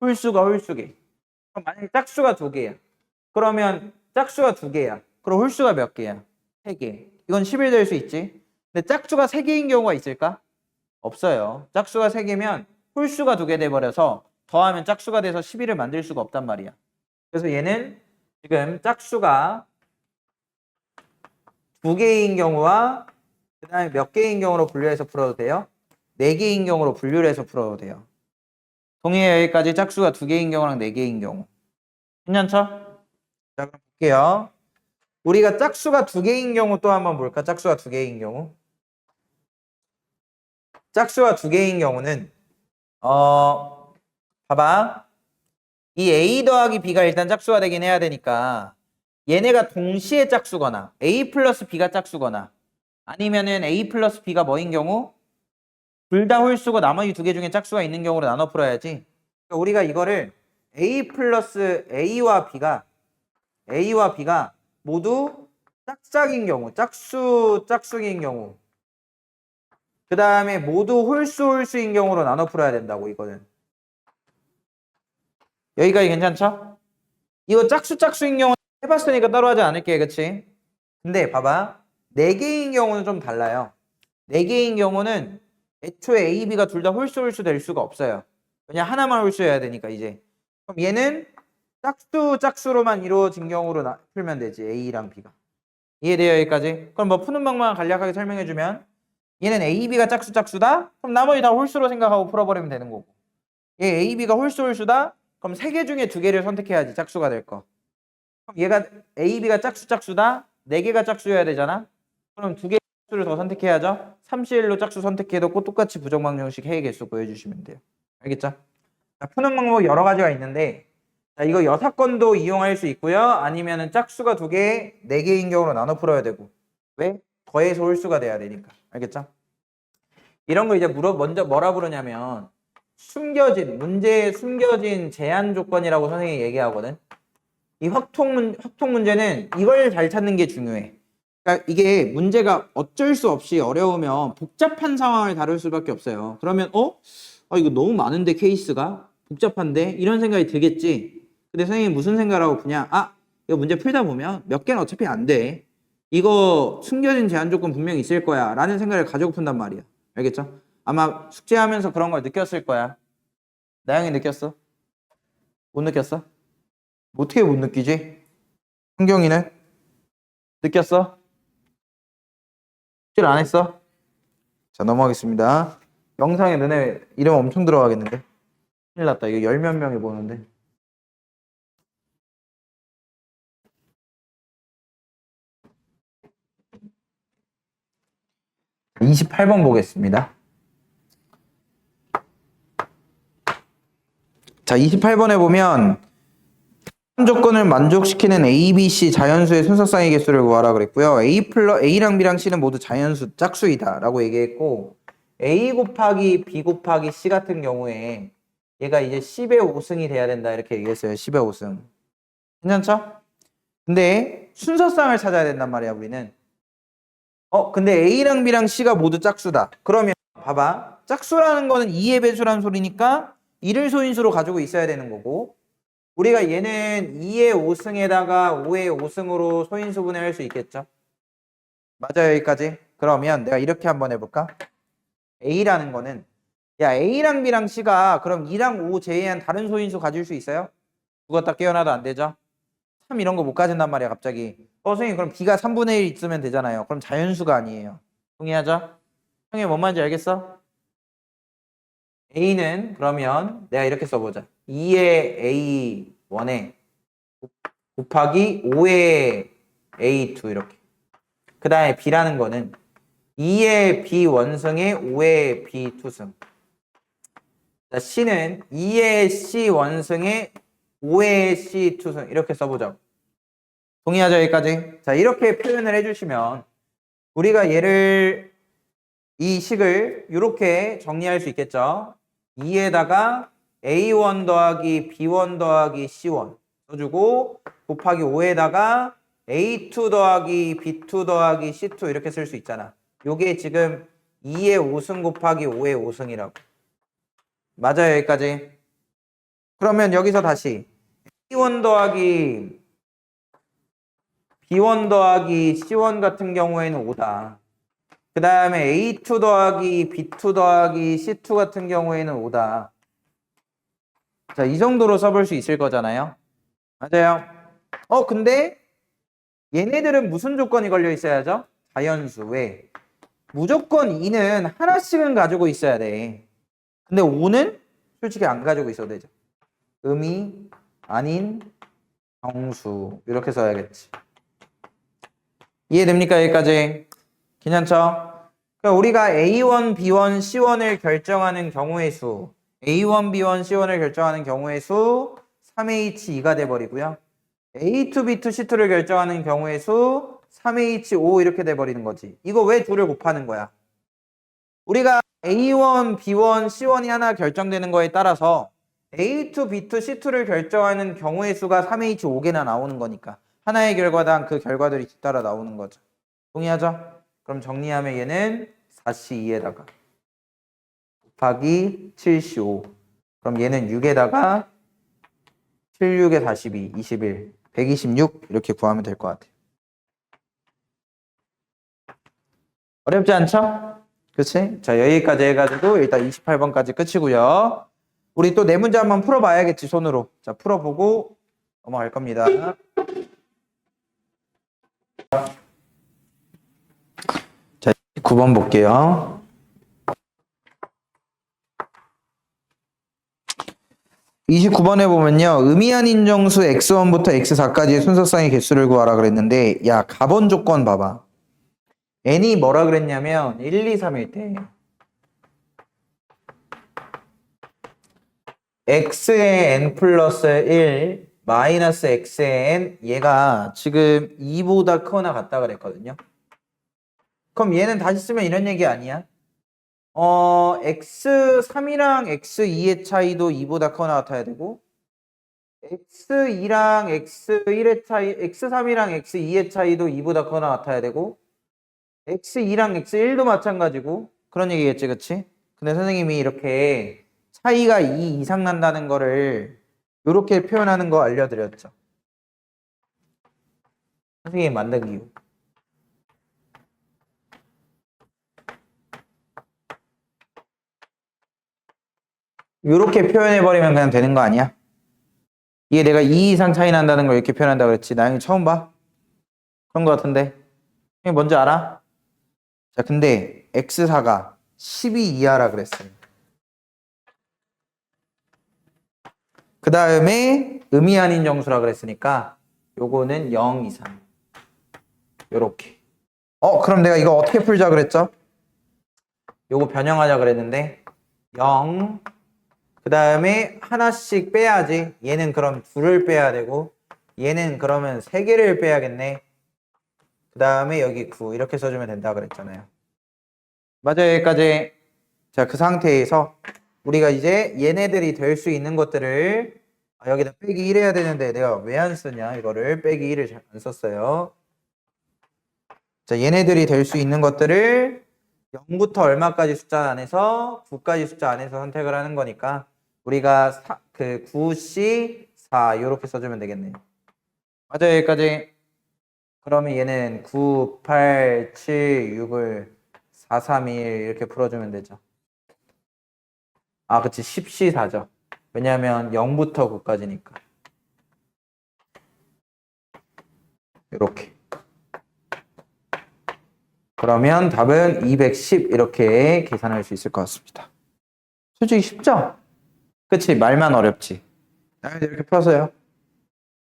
[SPEAKER 1] 홀수가 홀수개. 그럼 만약에 짝수가 2개야. 그러면 짝수가 2개야. 그럼 홀수가 몇 개야? 3개. 이건 11 될 수 있지. 근데 짝수가 3개인 경우가 있을까? 없어요. 짝수가 3개면 홀수가 2개 돼버려서 더하면 짝수가 돼서 11을 만들 수가 없단 말이야. 그래서 얘는 지금 짝수가 2개인 경우와 그 다음에 몇 개인 경우로 분류해서 풀어도 돼요? 4개인 경우로 분류를 해서 풀어도 돼요. 동의해요? 여기까지 짝수가 2개인 경우랑 4개인 경우. 괜찮죠? 자, 그럼 볼게요. 우리가 짝수가 2개인 경우 또 한번 볼까? 짝수가 2개인 경우. 짝수가 2개인 경우는 봐봐. 이 A 더하기 B가 일단 짝수가 되긴 해야 되니까 얘네가 동시에 짝수거나 A 플러스 B가 짝수거나 아니면은 A 플러스 B가 뭐인 경우? 둘 다 홀수고 나머지 2개 중에 짝수가 있는 경우로 나눠 풀어야지. 그러니까 우리가 이거를 A 플러스 A와 B가 모두 짝짝인 경우, 짝수인 경우. 그 다음에 모두 홀수인 경우로 나눠 풀어야 된다고, 이거는. 여기까지 괜찮죠? 이거 짝수인 경우는 해봤으니까 따로 하지 않을게, 그치? 근데 봐봐. 4개인 경우는 좀 달라요. 4개인 경우는 애초에 A, B가 둘 다 홀수 될 수가 없어요. 그냥 하나만 홀수여야 되니까, 이제. 그럼 얘는 짝수로만 이루어진 경우로 풀면 되지, A랑 B가. 이해돼요, 여기까지? 그럼 뭐 푸는 방법만 간략하게 설명해주면 얘는 A, B가 짝수다? 그럼 나머지 다 홀수로 생각하고 풀어버리면 되는 거고. 얘 A, B가 홀수다? 그럼 3개 중에 2개를 선택해야지 짝수가 될 거. 그럼 얘가 A, B가 짝수다? 4개가 짝수여야 되잖아? 그럼 2개 짝수를 더 선택해야죠? 3C1로 짝수 선택해도 똑같이 부정방정식 해의 개수 구해주시면 돼요. 알겠죠? 자, 푸는 방법 여러 가지가 있는데 자, 이거 여사건도 이용할 수 있고요. 아니면은 짝수가 2개, 4개인 경우로 나눠 풀어야 되고. 왜? 더해서 홀수가 돼야 되니까. 알겠죠? 이런 거 이제 먼저 뭐라 부르냐면 문제에 숨겨진 제한 조건이라고 선생님이 얘기하거든. 이 확통 문제는 이걸 잘 찾는 게 중요해. 그러니까 이게 문제가 어쩔 수 없이 어려우면 복잡한 상황을 다룰 수밖에 없어요. 그러면 이거 너무 많은데 케이스가 복잡한데 이런 생각이 들겠지. 근데 선생님이 무슨 생각을 하고 푸냐? 이거 문제 풀다 보면 몇 개는 어차피 안 돼. 이거 숨겨진 제한 조건 분명히 있을 거야 라는 생각을 가지고 푼단 말이야. 알겠죠? 아마 숙제하면서 그런 걸 느꼈을 거야. 나영이 느꼈어? 못 느꼈어? 어떻게 못 느끼지? 흥경이는? 느꼈어? 숙제를 안 했어? 자, 넘어가겠습니다. 영상에 너네 이름 엄청 들어가겠는데? 큰일 났다. 이거 10몇 명이 보는데. (28번) 보겠습니다. 자, 28번에 보면 조건을 만족시키는 A, B, C 자연수의 순서쌍의 개수를 구하라 그랬고요. A랑 B랑 C는 모두 자연수 짝수이다 라고 얘기했고 A 곱하기 B 곱하기 C 같은 경우에 얘가 이제 10의 5승이 돼야 된다 이렇게 얘기했어요. 10의 5승. 괜찮죠? 근데 순서쌍을 찾아야 된단 말이야 우리는. 근데 A랑 B랑 C가 모두 짝수다. 그러면 봐봐. 짝수라는 거는 2의 배수라는 소리니까 1을 소인수로 가지고 있어야 되는 거고 우리가 얘는 2의 5승에다가 5의 5승으로 소인수 분해할 수 있겠죠? 맞아요, 여기까지? 그러면 내가 이렇게 한번 해볼까? A라는 거는 야, A랑 B랑 C가 그럼 2랑 5 제외한 다른 소인수 가질 수 있어요? 죽었다 깨어나도 안 되죠? 3 이런 거 못 가진단 말이야, 갑자기. 선생님, 그럼 B가 3분의 1 있으면 되잖아요. 그럼 자연수가 아니에요. 동의하죠? 형이 뭔 말인지 알겠어? A는 그러면 내가 이렇게 써보자. 2의 A1에 곱하기 5의 A2 이렇게. 그 다음에 B라는 거는 2의 B 원승에 5의 B 투승. 자, C는 2의 C 원승에 5의 C 투승. 이렇게 써보자. 동의하죠, 여기까지? 자, 이렇게 표현을 해주시면 우리가 얘를 이 식을 이렇게 정리할 수 있겠죠. 2에다가 A1 더하기 B1 더하기 C1 써주고 곱하기 5에다가 A2 더하기 B2 더하기 C2 이렇게 쓸 수 있잖아. 요게 지금 2의 5승 곱하기 5의 5승이라고. 맞아요, 여기까지? 그러면 여기서 다시 A1 더하기 B1 더하기 C1 같은 경우에는 5다. 그 다음에 A2 더하기 B2 더하기 C2 같은 경우에는 5다. 자, 이 정도로 써볼 수 있을 거잖아요. 맞아요. 근데 얘네들은 무슨 조건이 걸려 있어야죠? 자연수. 왜? 무조건 2는 하나씩은 가지고 있어야 돼. 근데 5는 솔직히 안 가지고 있어도 되죠. 음이 아닌 정수. 이렇게 써야겠지. 이해됩니까? 여기까지? 괜찮죠? 그러니까 우리가 A1, B1, C1을 결정하는 경우의 수 A1, B1, C1을 결정하는 경우의 수 3H2가 돼버리고요. A2, B2, C2를 결정하는 경우의 수 3H5 이렇게 돼버리는 거지. 이거 왜 둘을 곱하는 거야? 우리가 A1, B1, C1이 하나 결정되는 거에 따라서 A2, B2, C2를 결정하는 경우의 수가 3H5개나 나오는 거니까 하나의 결과당 그 결과들이 뒤따라 나오는 거죠. 동의하죠? 그럼 정리하면 얘는 4C2에다가 곱하기 7C5. 그럼 얘는 6에다가 7, 6에 42, 21, 126 이렇게 구하면 될 것 같아요. 어렵지 않죠? 그치? 자, 여기까지 해가지고 일단 28번까지 끝이고요. 우리 또 네 문제 한번 풀어봐야겠지, 손으로. 자, 풀어보고 넘어갈 겁니다. 자, 9번 볼게요. 29번에 보면요. 의미한 인정수 x1부터 x4까지의 순서상의 개수를 구하라 그랬는데 야, 가번 조건 봐봐. n이 뭐라 그랬냐면 1, 2, 3일 때 x의 n 플러스 1 마이너스 x의 n 얘가 지금 2보다 크거나 같다 그랬거든요. 그럼 얘는 다시 쓰면 이런 얘기 아니야? x3이랑 x2의 차이도 2보다 크거나 같아야 되고 x2랑 x1의 차이, x3이랑 x2의 차이도 2보다 크거나 같아야 되고 x2랑 x1도 마찬가지고 그런 얘기겠지, 그치? 근데 선생님이 이렇게 차이가 2 이상 난다는 거를 이렇게 표현하는 거 알려드렸죠. 선생님 만든 이유. 이렇게 표현해버리면 그냥 되는 거 아니야? 이게 내가 2 이상 차이 난다는 걸 이렇게 표현한다 그랬지. 나 이거 처음 봐? 그런 거 같은데. 이게 뭔지 알아? 자, 근데 x4가 12 이하라 그랬어요. 그 다음에 의미 아닌 정수라 그랬으니까 요거는 0 이상. 요렇게. 그럼 내가 이거 어떻게 풀자 그랬죠? 요거 변형하자 그랬는데 0. 그 다음에 하나씩 빼야지. 얘는 그럼 2를 빼야 되고 얘는 그러면 3개를 빼야겠네. 그 다음에 여기 9 이렇게 써주면 된다 그랬잖아요. 맞아요, 여기까지. 자, 그 상태에서 우리가 이제 얘네들이 될 수 있는 것들을 여기다 빼기 1 해야 되는데 내가 왜 안 쓰냐, 이거를 빼기 1을 잘 안 썼어요. 자, 얘네들이 될 수 있는 것들을 0부터 얼마까지 숫자 안에서 9까지 숫자 안에서 선택을 하는 거니까 우리가 9C4 이렇게 써주면 되겠네요. 맞아요, 여기까지. 그러면 얘는 9, 8, 7, 6을 4, 3, 1 이렇게 풀어주면 되죠. 그치. 10C4죠. 왜냐하면 0부터 9까지니까. 이렇게. 그러면 답은 210 이렇게 계산할 수 있을 것 같습니다. 솔직히 쉽죠? 그치? 말만 어렵지. 이렇게 풀어서요.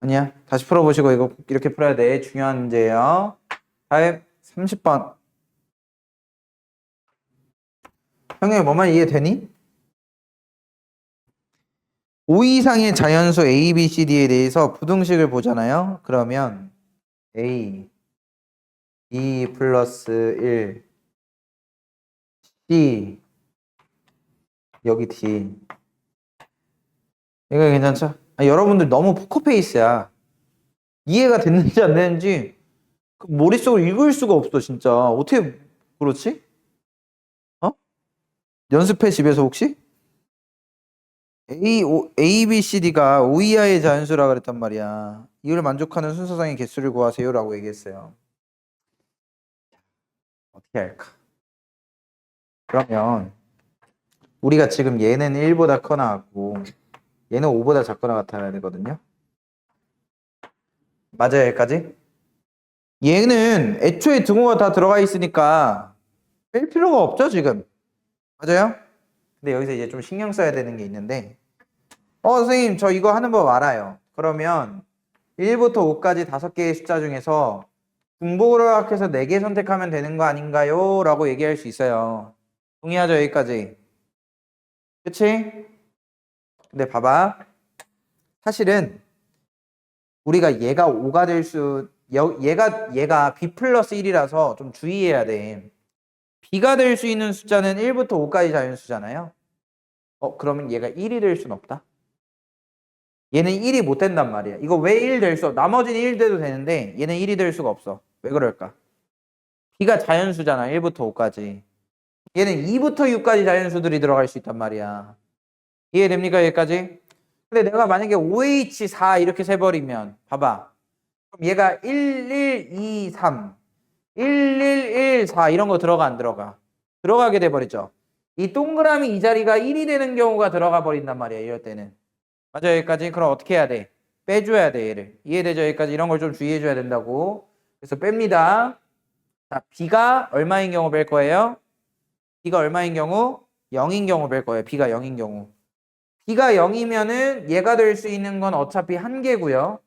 [SPEAKER 1] 아니야. 다시 풀어보시고 이거 꼭 이렇게 풀어야 돼. 중요한 문제예요. 다음 30번. 형님 뭐만 이해되니? 5 이상의 자연수 A, B, C, D에 대해서 부등식을 보잖아요. 그러면 A, B 플러스 1, C, 여기 D. 이거 괜찮죠? 여러분들 너무 포커페이스야. 이해가 됐는지 안 되는지 머릿속으로 읽을 수가 없어 진짜. 어떻게 그렇지? 어? 연습해 집에서 혹시? A, B, C, D가 5 이하의 자연수라 그랬단 말이야. 이걸 만족하는 순서상의 개수를 구하세요 라고 얘기했어요. 어떻게 할까? 그러면 우리가 지금 얘는 1보다 커나 같고 얘는 5보다 작거나 같아야 되거든요. 맞아요 여기까지? 얘는 애초에 등호가 다 들어가 있으니까 뺄 필요가 없죠 지금. 맞아요? 근데 여기서 이제 좀 신경 써야 되는 게 있는데 선생님 저 이거 하는 법 알아요. 그러면 1부터 5까지 5개의 숫자 중에서 중복으로 합해서 4개 선택하면 되는 거 아닌가요? 라고 얘기할 수 있어요. 동의하죠 여기까지? 그치? 근데 봐봐. 사실은 우리가 얘가 5가 될 수 얘가 B 플러스 1이라서 좀 주의해야 돼. B가 될 수 있는 숫자는 1부터 5까지 자연수잖아요. 그러면 얘가 1이 될 순 없다. 얘는 1이 못 된단 말이야. 이거 왜 1 될 수 없어? 나머지는 1 돼도 되는데 얘는 1이 될 수가 없어. 왜 그럴까? B가 자연수잖아. 1부터 5까지. 얘는 2부터 6까지 자연수들이 들어갈 수 있단 말이야. 이해됩니까? 여기까지? 근데 내가 만약에 OH4 이렇게 세버리면 봐봐. 그럼 얘가 1, 1, 2, 3 1, 1, 1, 4 이런 거 들어가 안 들어가? 들어가게 돼버리죠. 이 동그라미 이 자리가 1이 되는 경우가 들어가 버린단 말이야. 이럴 때는. 맞아 여기까지? 그럼 어떻게 해야 돼? 빼줘야 돼 얘를. 이해되죠? 여기까지? 이런 걸 좀 주의해줘야 된다고. 그래서 뺍니다. 자, B가 얼마인 경우 뺄 거예요? B가 얼마인 경우? 0인 경우 뺄 거예요. B가 0인 경우. B가 0이면은 얘가 될 수 있는 건 어차피 한 개고요.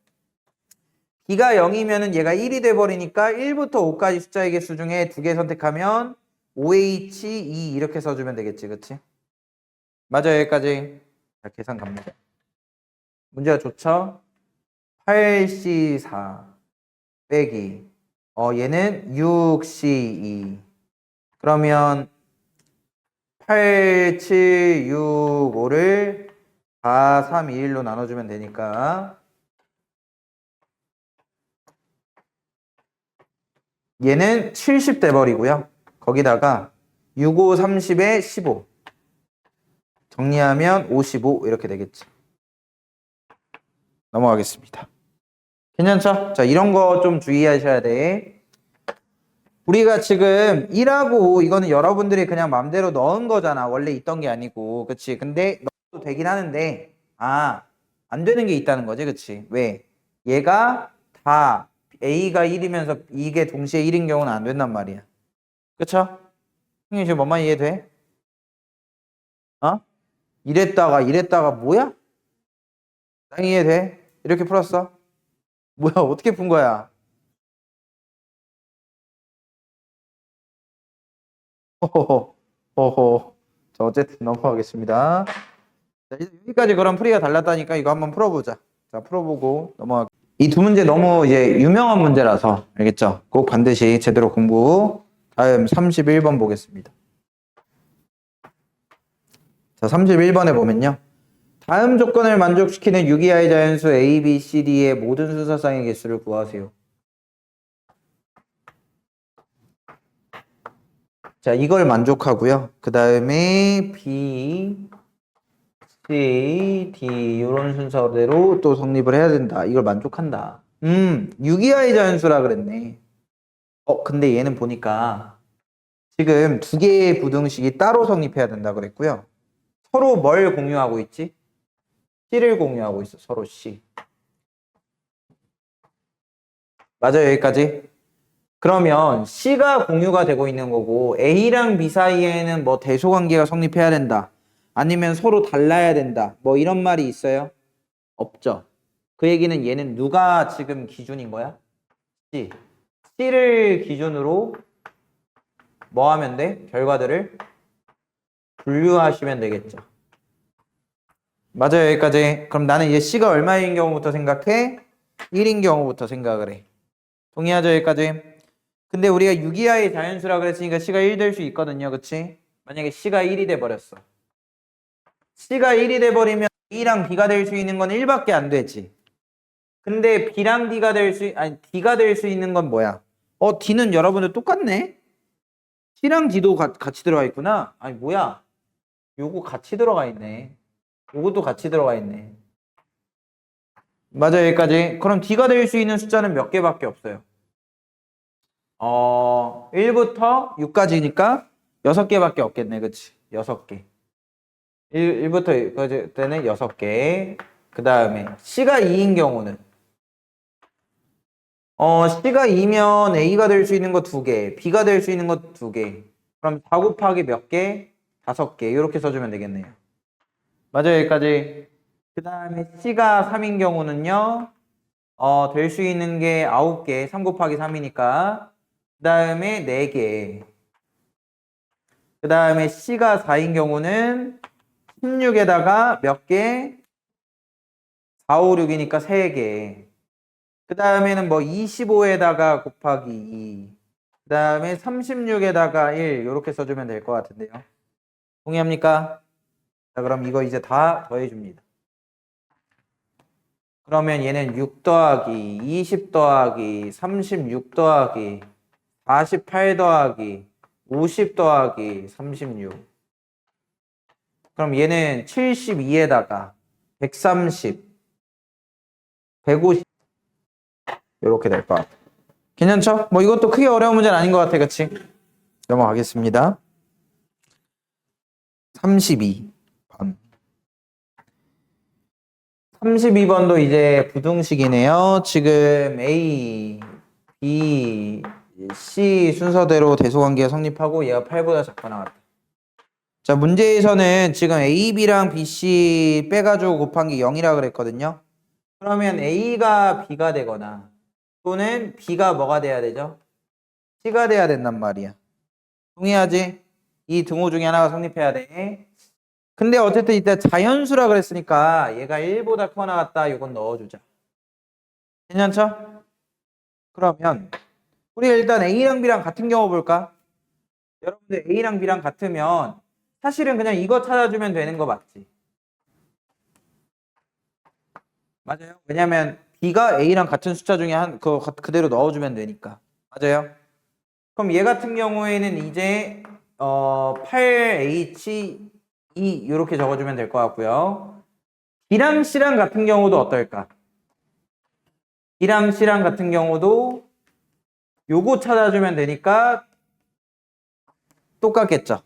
[SPEAKER 1] B가 0이면은 얘가 1이 돼버리니까 1부터 5까지 숫자의 개수 중에 2개 선택하면 OH2 이렇게 써주면 되겠지. 그치? 맞아요. 여기까지. 자, 계산 갑니다. 문제가 좋죠? 8C4 빼기 얘는 6C2 그러면 8, 7, 6, 5를 4, 3, 2, 1로 나눠주면 되니까 얘는 70 돼버리고요. 거기다가 6, 5, 30에 15 정리하면 55 이렇게 되겠지. 넘어가겠습니다. 괜찮죠? 자, 이런 거 좀 주의하셔야 돼. 우리가 지금 1하고 이거는 여러분들이 그냥 맘대로 넣은 거잖아. 원래 있던 게 아니고. 그치? 근데 넣어도 되긴 하는데 안 되는 게 있다는 거지. 그치? 왜? 얘가 다 A가 1이면서 이게 동시에 1인 경우는 안 된단 말이야. 그쵸? 형님 지금 뭔만 이해돼? 이랬다가 뭐야? 나 이해돼? 이렇게 풀었어? 뭐야 어떻게 푼 거야? 호호호. 자 어쨌든 넘어가겠습니다. 자, 여기까지 그럼 풀이가 달랐다니까 이거 한번 풀어보자. 자 풀어보고 넘어가. 이 두 문제 너무 이제 유명한 문제라서 알겠죠? 꼭 반드시 제대로 공부. 다음 31번 보겠습니다. 자 31번에 보면요. 다음 조건을 만족시키는 유기하의 자연수 A, B, C, D의 모든 순서상의 개수를 구하세요. 자, 이걸 만족하고요. 그 다음에 B, C, D 이런 순서대로 또 성립을 해야 된다. 이걸 만족한다. 유기하의 자연수라 그랬네. 근데 얘는 보니까 지금 두 개의 부등식이 따로 성립해야 된다 그랬고요. 서로 뭘 공유하고 있지? C를 공유하고 있어. 서로 C. 맞아요. 여기까지? 그러면 C가 공유가 되고 있는 거고 A랑 B 사이에는 뭐 대소관계가 성립해야 된다. 아니면 서로 달라야 된다. 뭐 이런 말이 있어요? 없죠. 그 얘기는 얘는 누가 지금 기준인 거야? C. C를 기준으로 뭐 하면 돼? 결과들을 분류하시면 되겠죠. 맞아요, 여기까지. 그럼 나는 이제 C가 얼마인 경우부터 생각해? 1인 경우부터 생각을 해. 동의하죠, 여기까지? 근데 우리가 6 이하의 자연수라 그랬으니까 C가 1 될 수 있거든요, 그치? 만약에 C가 1이 돼버렸어. C가 1이 돼버리면 A랑 B가 될 수 있는 건 1밖에 안 되지. 근데 B랑 D가 될 수, 아니, D가 될 수 있는 건 뭐야? D는 여러분들 똑같네? C랑 D도 같이 들어가 있구나? 아니, 뭐야? 요거 같이 들어가 있네. 요것도 같이 들어가 있네. 맞아요, 여기까지. 그럼 D가 될 수 있는 숫자는 몇 개밖에 없어요? 1부터 6까지니까 6개밖에 없겠네, 그치? 6개. 1부터 6까지는 6개. 그 다음에 C가 2인 경우는 C가 2면 A가 될 수 있는 거 2개, B가 될 수 있는 거 2개. 그럼 4 곱하기 몇 개? 5개. 이렇게 써주면 되겠네요. 맞아요, 여기까지. 그 다음에 C가 3인 경우는요, 될 수 있는 게 9개, 3 곱하기 3이니까. 그 다음에 4개. 그 다음에 C가 4인 경우는 16에다가 몇 개? 4, 5, 6이니까 3개. 그 다음에는 뭐 25에다가 곱하기 2. 그 다음에 36에다가 1. 이렇게 써주면 될 것 같은데요. 동의합니까? 자, 그럼 이거 이제 다 더해줍니다. 그러면 얘는 6 더하기 20 더하기 36 더하기 48 더하기 50 더하기 36. 그럼 얘는 72에다가 130, 150 이렇게 될 것 같아. 괜찮죠? 뭐 이것도 크게 어려운 문제는 아닌 것 같아, 그치? 넘어가겠습니다. 32번. 32번도 이제 부등식이네요. 지금 A, B, C 순서대로 대소관계가 성립하고 얘가 8보다 작고 나왔다. 자, 문제에서는 지금 A, B랑 B, C 빼가지고 곱한 게 0이라 그랬거든요. 그러면 A가 B가 되거나 또는 B가 뭐가 돼야 되죠? C가 돼야 된단 말이야. 동의하지? 이 등호 중에 하나가 성립해야 돼. 근데 어쨌든 이때 자연수라 그랬으니까 얘가 1보다 커 나갔다. 이건 넣어주자. 괜찮죠? 그러면 우리 일단 A랑 B랑 같은 경우 볼까? 여러분들 A랑 B랑 같으면 사실은 그냥 이거 찾아주면 되는 거 맞지? 맞아요? 왜냐면 B가 A랑 같은 숫자 중에 그대로 넣어주면 되니까. 맞아요? 그럼 얘 같은 경우에는 이제 8H2 이렇게 적어주면 될 것 같고요. B랑 C랑 같은 경우도 어떨까? B랑 C랑 같은 경우도 요거 찾아주면 되니까 똑같겠죠?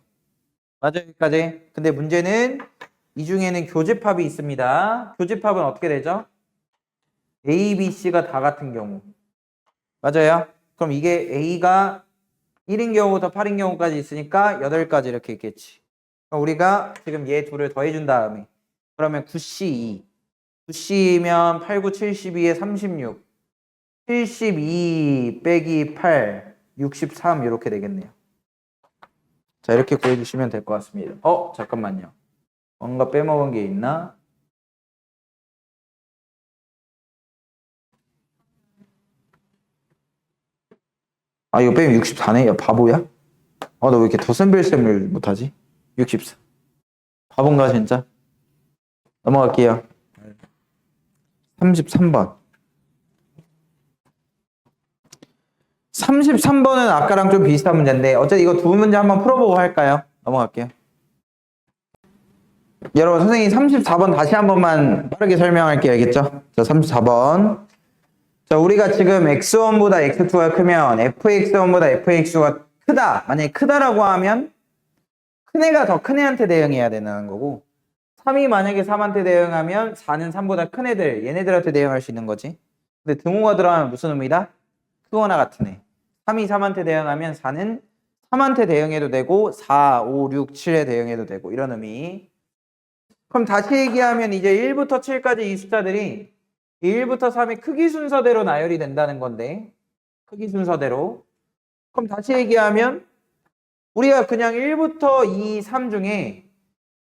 [SPEAKER 1] 맞아요, 여기까지. 근데 문제는 이 중에는 교집합이 있습니다. 교집합은 어떻게 되죠? A, B, C가 다 같은 경우. 맞아요? 그럼 이게 A가 1인 경우부터 8인 경우까지 있으니까 8가지 이렇게 있겠지. 그럼 우리가 지금 얘 둘을 더해준 다음에 그러면 9C2. 9C면 8, 9, 72에 36. 72 빼기 8, 63 이렇게 되겠네요. 자, 이렇게 구해주시면 될 것 같습니다. 잠깐만요. 뭔가 빼먹은 게 있나? 이거 빼면 64네? 야, 바보야? 너 왜 이렇게 더셈벨셈을 못하지? 64. 바본가, 진짜? 넘어갈게요. 33번. 33번은 아까랑 좀 비슷한 문제인데, 어쨌든 이거 두 문제 한번 풀어보고 할까요? 넘어갈게요. 여러분, 선생님 34번 다시 한 번만 빠르게 설명할게요. 알겠죠? 자, 34번. 자, 우리가 지금 x1보다 x2가 크면 fx1보다 fx가 크다. 만약에 크다라고 하면 큰 애가 더 큰 애한테 대응해야 되는 거고 3이 만약에 3한테 대응하면 4는 3보다 큰 애들, 얘네들한테 대응할 수 있는 거지. 근데 등호가 들어가면 무슨 의미다? 크거나 같은 애. 3이 3한테 대응하면 4는 3한테 대응해도 되고 4, 5, 6, 7에 대응해도 되고 이런 의미. 그럼 다시 얘기하면 이제 1부터 7까지 이 숫자들이 1부터 3이 크기 순서대로 나열이 된다는 건데, 크기 순서대로. 그럼 다시 얘기하면 우리가 그냥 1부터 2, 3 중에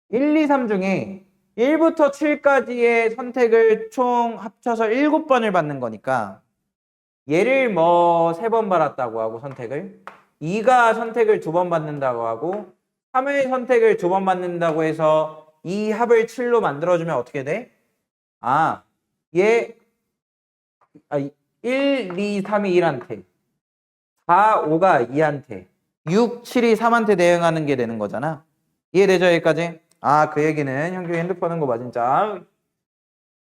[SPEAKER 1] 1, 2, 3 중에 1부터 7까지의 선택을 총 합쳐서 7번을 받는 거니까 얘를 뭐 3번 받았다고 하고 선택을 2가 선택을 2번 받는다고 하고 3의 선택을 2번 받는다고 해서 이 합을 7로 만들어주면 어떻게 돼? 얘 1, 2, 3이 1한테 4, 5가 2한테 6, 7이 3한테 대응하는 게 되는 거잖아. 이해되죠? 여기까지? 그 얘기는 형규 핸드폰 하는 거 봐 진짜.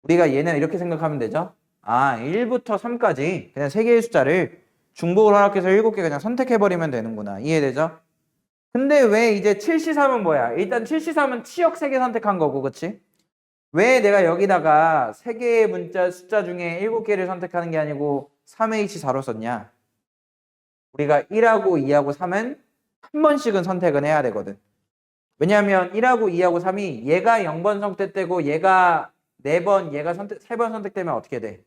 [SPEAKER 1] 우리가 얘는 이렇게 생각하면 되죠? 1부터 3까지 그냥 3개의 숫자를 중복을 허락해서 7개 그냥 선택해버리면 되는구나. 이해되죠? 근데 왜 이제 7C3은 뭐야? 일단 7C3은 치역 3개 선택한 거고, 그치? 왜 내가 여기다가 3개의 문자 숫자 중에 7개를 선택하는 게 아니고 3H4로 썼냐? 우리가 1하고 2하고 3은 한 번씩은 선택은 해야 되거든. 왜냐하면 1하고 2하고 3이 얘가 0번 선택되고 얘가 4번, 얘가 3번 선택되면 어떻게 돼?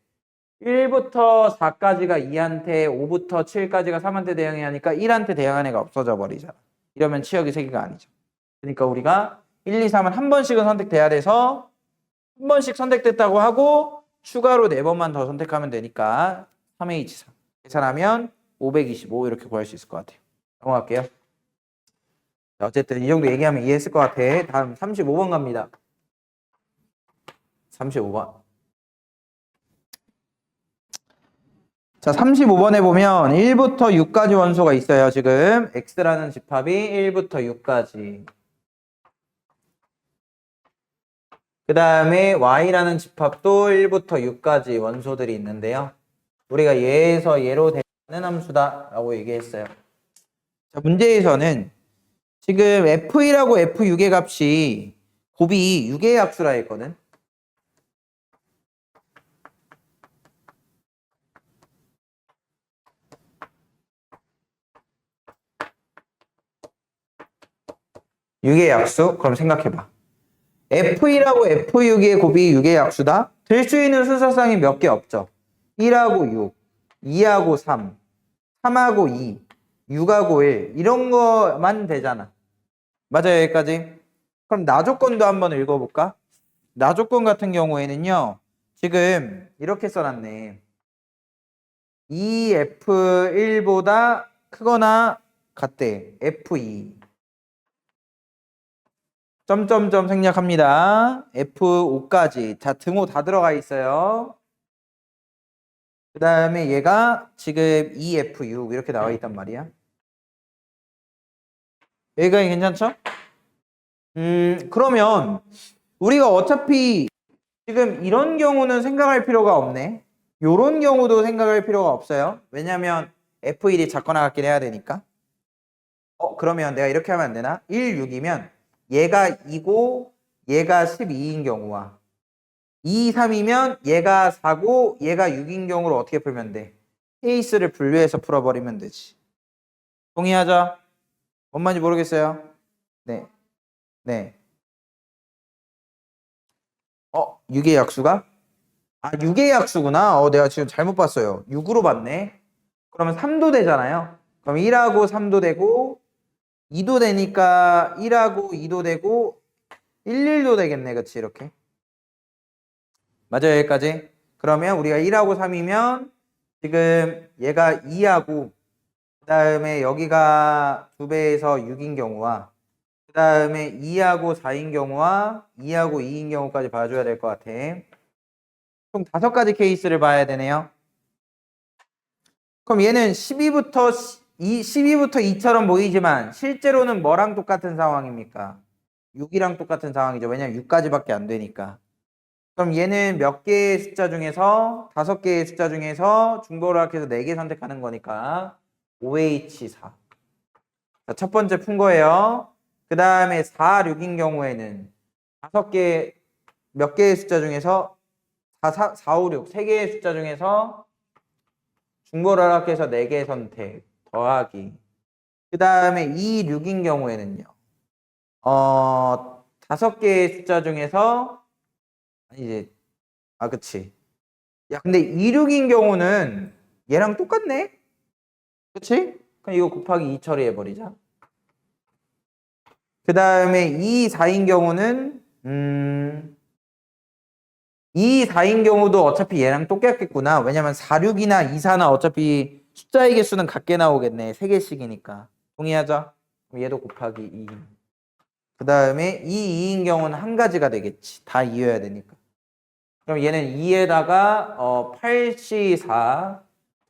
[SPEAKER 1] 1부터 4까지가 2한테, 5부터 7까지가 3한테 대응해야 하니까 1한테 대응하는 애가 없어져 버리잖아. 이러면 치역이 3개가 아니죠. 그러니까 우리가 1, 2, 3은 한 번씩은 선택돼야 돼서 한 번씩 선택됐다고 하고 추가로 4번만 더 선택하면 되니까 3H4 계산하면 525 이렇게 구할 수 있을 것 같아요. 넘어갈게요. 자, 어쨌든 이 정도 얘기하면 이해했을 것 같아. 다음 35번 갑니다. 35번. 자, 35번에 보면 1부터 6까지 원소가 있어요. 지금 X라는 집합이 1부터 6까지. 그 다음에 Y라는 집합도 1부터 6까지 원소들이 있는데요. 우리가 얘에서 얘로 되는 함수다 라고 얘기했어요. 자, 문제에서는 지금 F1하고 F6의 값이 곱이 6의 합수라 했거든. 육의 약수? 그럼 생각해봐. F1하고 F6의 곱이 6의 약수다? 될 수 있는 순서상이 몇 개 없죠? 1하고 6, 2하고 3, 3하고 2, 6하고 1 이런 거만 되잖아. 맞아요, 여기까지? 그럼 나조건도 한번 읽어볼까? 나조건 같은 경우에는요. 지금 이렇게 써놨네. 2F1보다 크거나 같대. F2 점점점 생략합니다. F5까지. 자, 등호 다 들어가 있어요. 그 다음에 얘가 지금 2F6 이렇게 나와 있단 말이야. 여기가 괜찮죠? 그러면 우리가 어차피 지금 이런 경우는 생각할 필요가 없네. 요런 경우도 생각할 필요가 없어요. 왜냐면 F1이 작거나 같긴 해야 되니까. 그러면 내가 이렇게 하면 안 되나? 1, 6이면 얘가 2고 얘가 12인 경우와 2, 3이면 얘가 4고 얘가 6인 경우로 어떻게 풀면 돼? 케이스를 분류해서 풀어버리면 되지. 동의하죠? 뭔 말인지 모르겠어요? 네. 네. 6의 약수가? 6의 약수구나. 내가 지금 잘못 봤어요. 6으로 봤네. 그러면 3도 되잖아요. 그럼 1하고 3도 되고 2도 되니까 1하고 2도 되고 1도 되겠네. 그치? 이렇게. 맞아요. 여기까지. 그러면 우리가 1하고 3이면 지금 얘가 2하고 그 다음에 여기가 2배에서 6인 경우와 그 다음에 2하고 4인 경우와 2하고 2인 경우까지 봐줘야 될 것 같아. 총 5가지 케이스를 봐야 되네요. 그럼 얘는 12부터 2처럼 보이지만 실제로는 뭐랑 똑같은 상황입니까? 6이랑 똑같은 상황이죠. 왜냐면 6까지밖에 안 되니까. 그럼 얘는 몇 개의 숫자 중에서 5개의 숫자 중에서 중복을 합해서 4개 선택하는 거니까 5H4. 자, 첫 번째 푼 거예요. 그 다음에 4, 6인 경우에는 5개 몇 개의 숫자 중에서 4, 5, 6 3개의 숫자 중에서 중복을 합해서 4개 선택 더하기. 그 다음에 2, 6인 경우에는요. 5개의 숫자 중에서 이제 그치. 야, 근데 2, 6인 경우는 얘랑 똑같네? 그치? 그럼 이거 곱하기 2 처리해버리자. 그 다음에 2, 4인 경우는 2, 4인 경우도 어차피 얘랑 똑같겠구나. 왜냐면 4, 6이나 2, 4나 어차피 숫자의 개수는 같게 나오겠네. 3개씩이니까. 동의하자. 그럼 얘도 곱하기 2. 그 다음에 2, 2인 경우는 한 가지가 되겠지. 다 이어야 되니까. 그럼 얘는 2에다가 8C4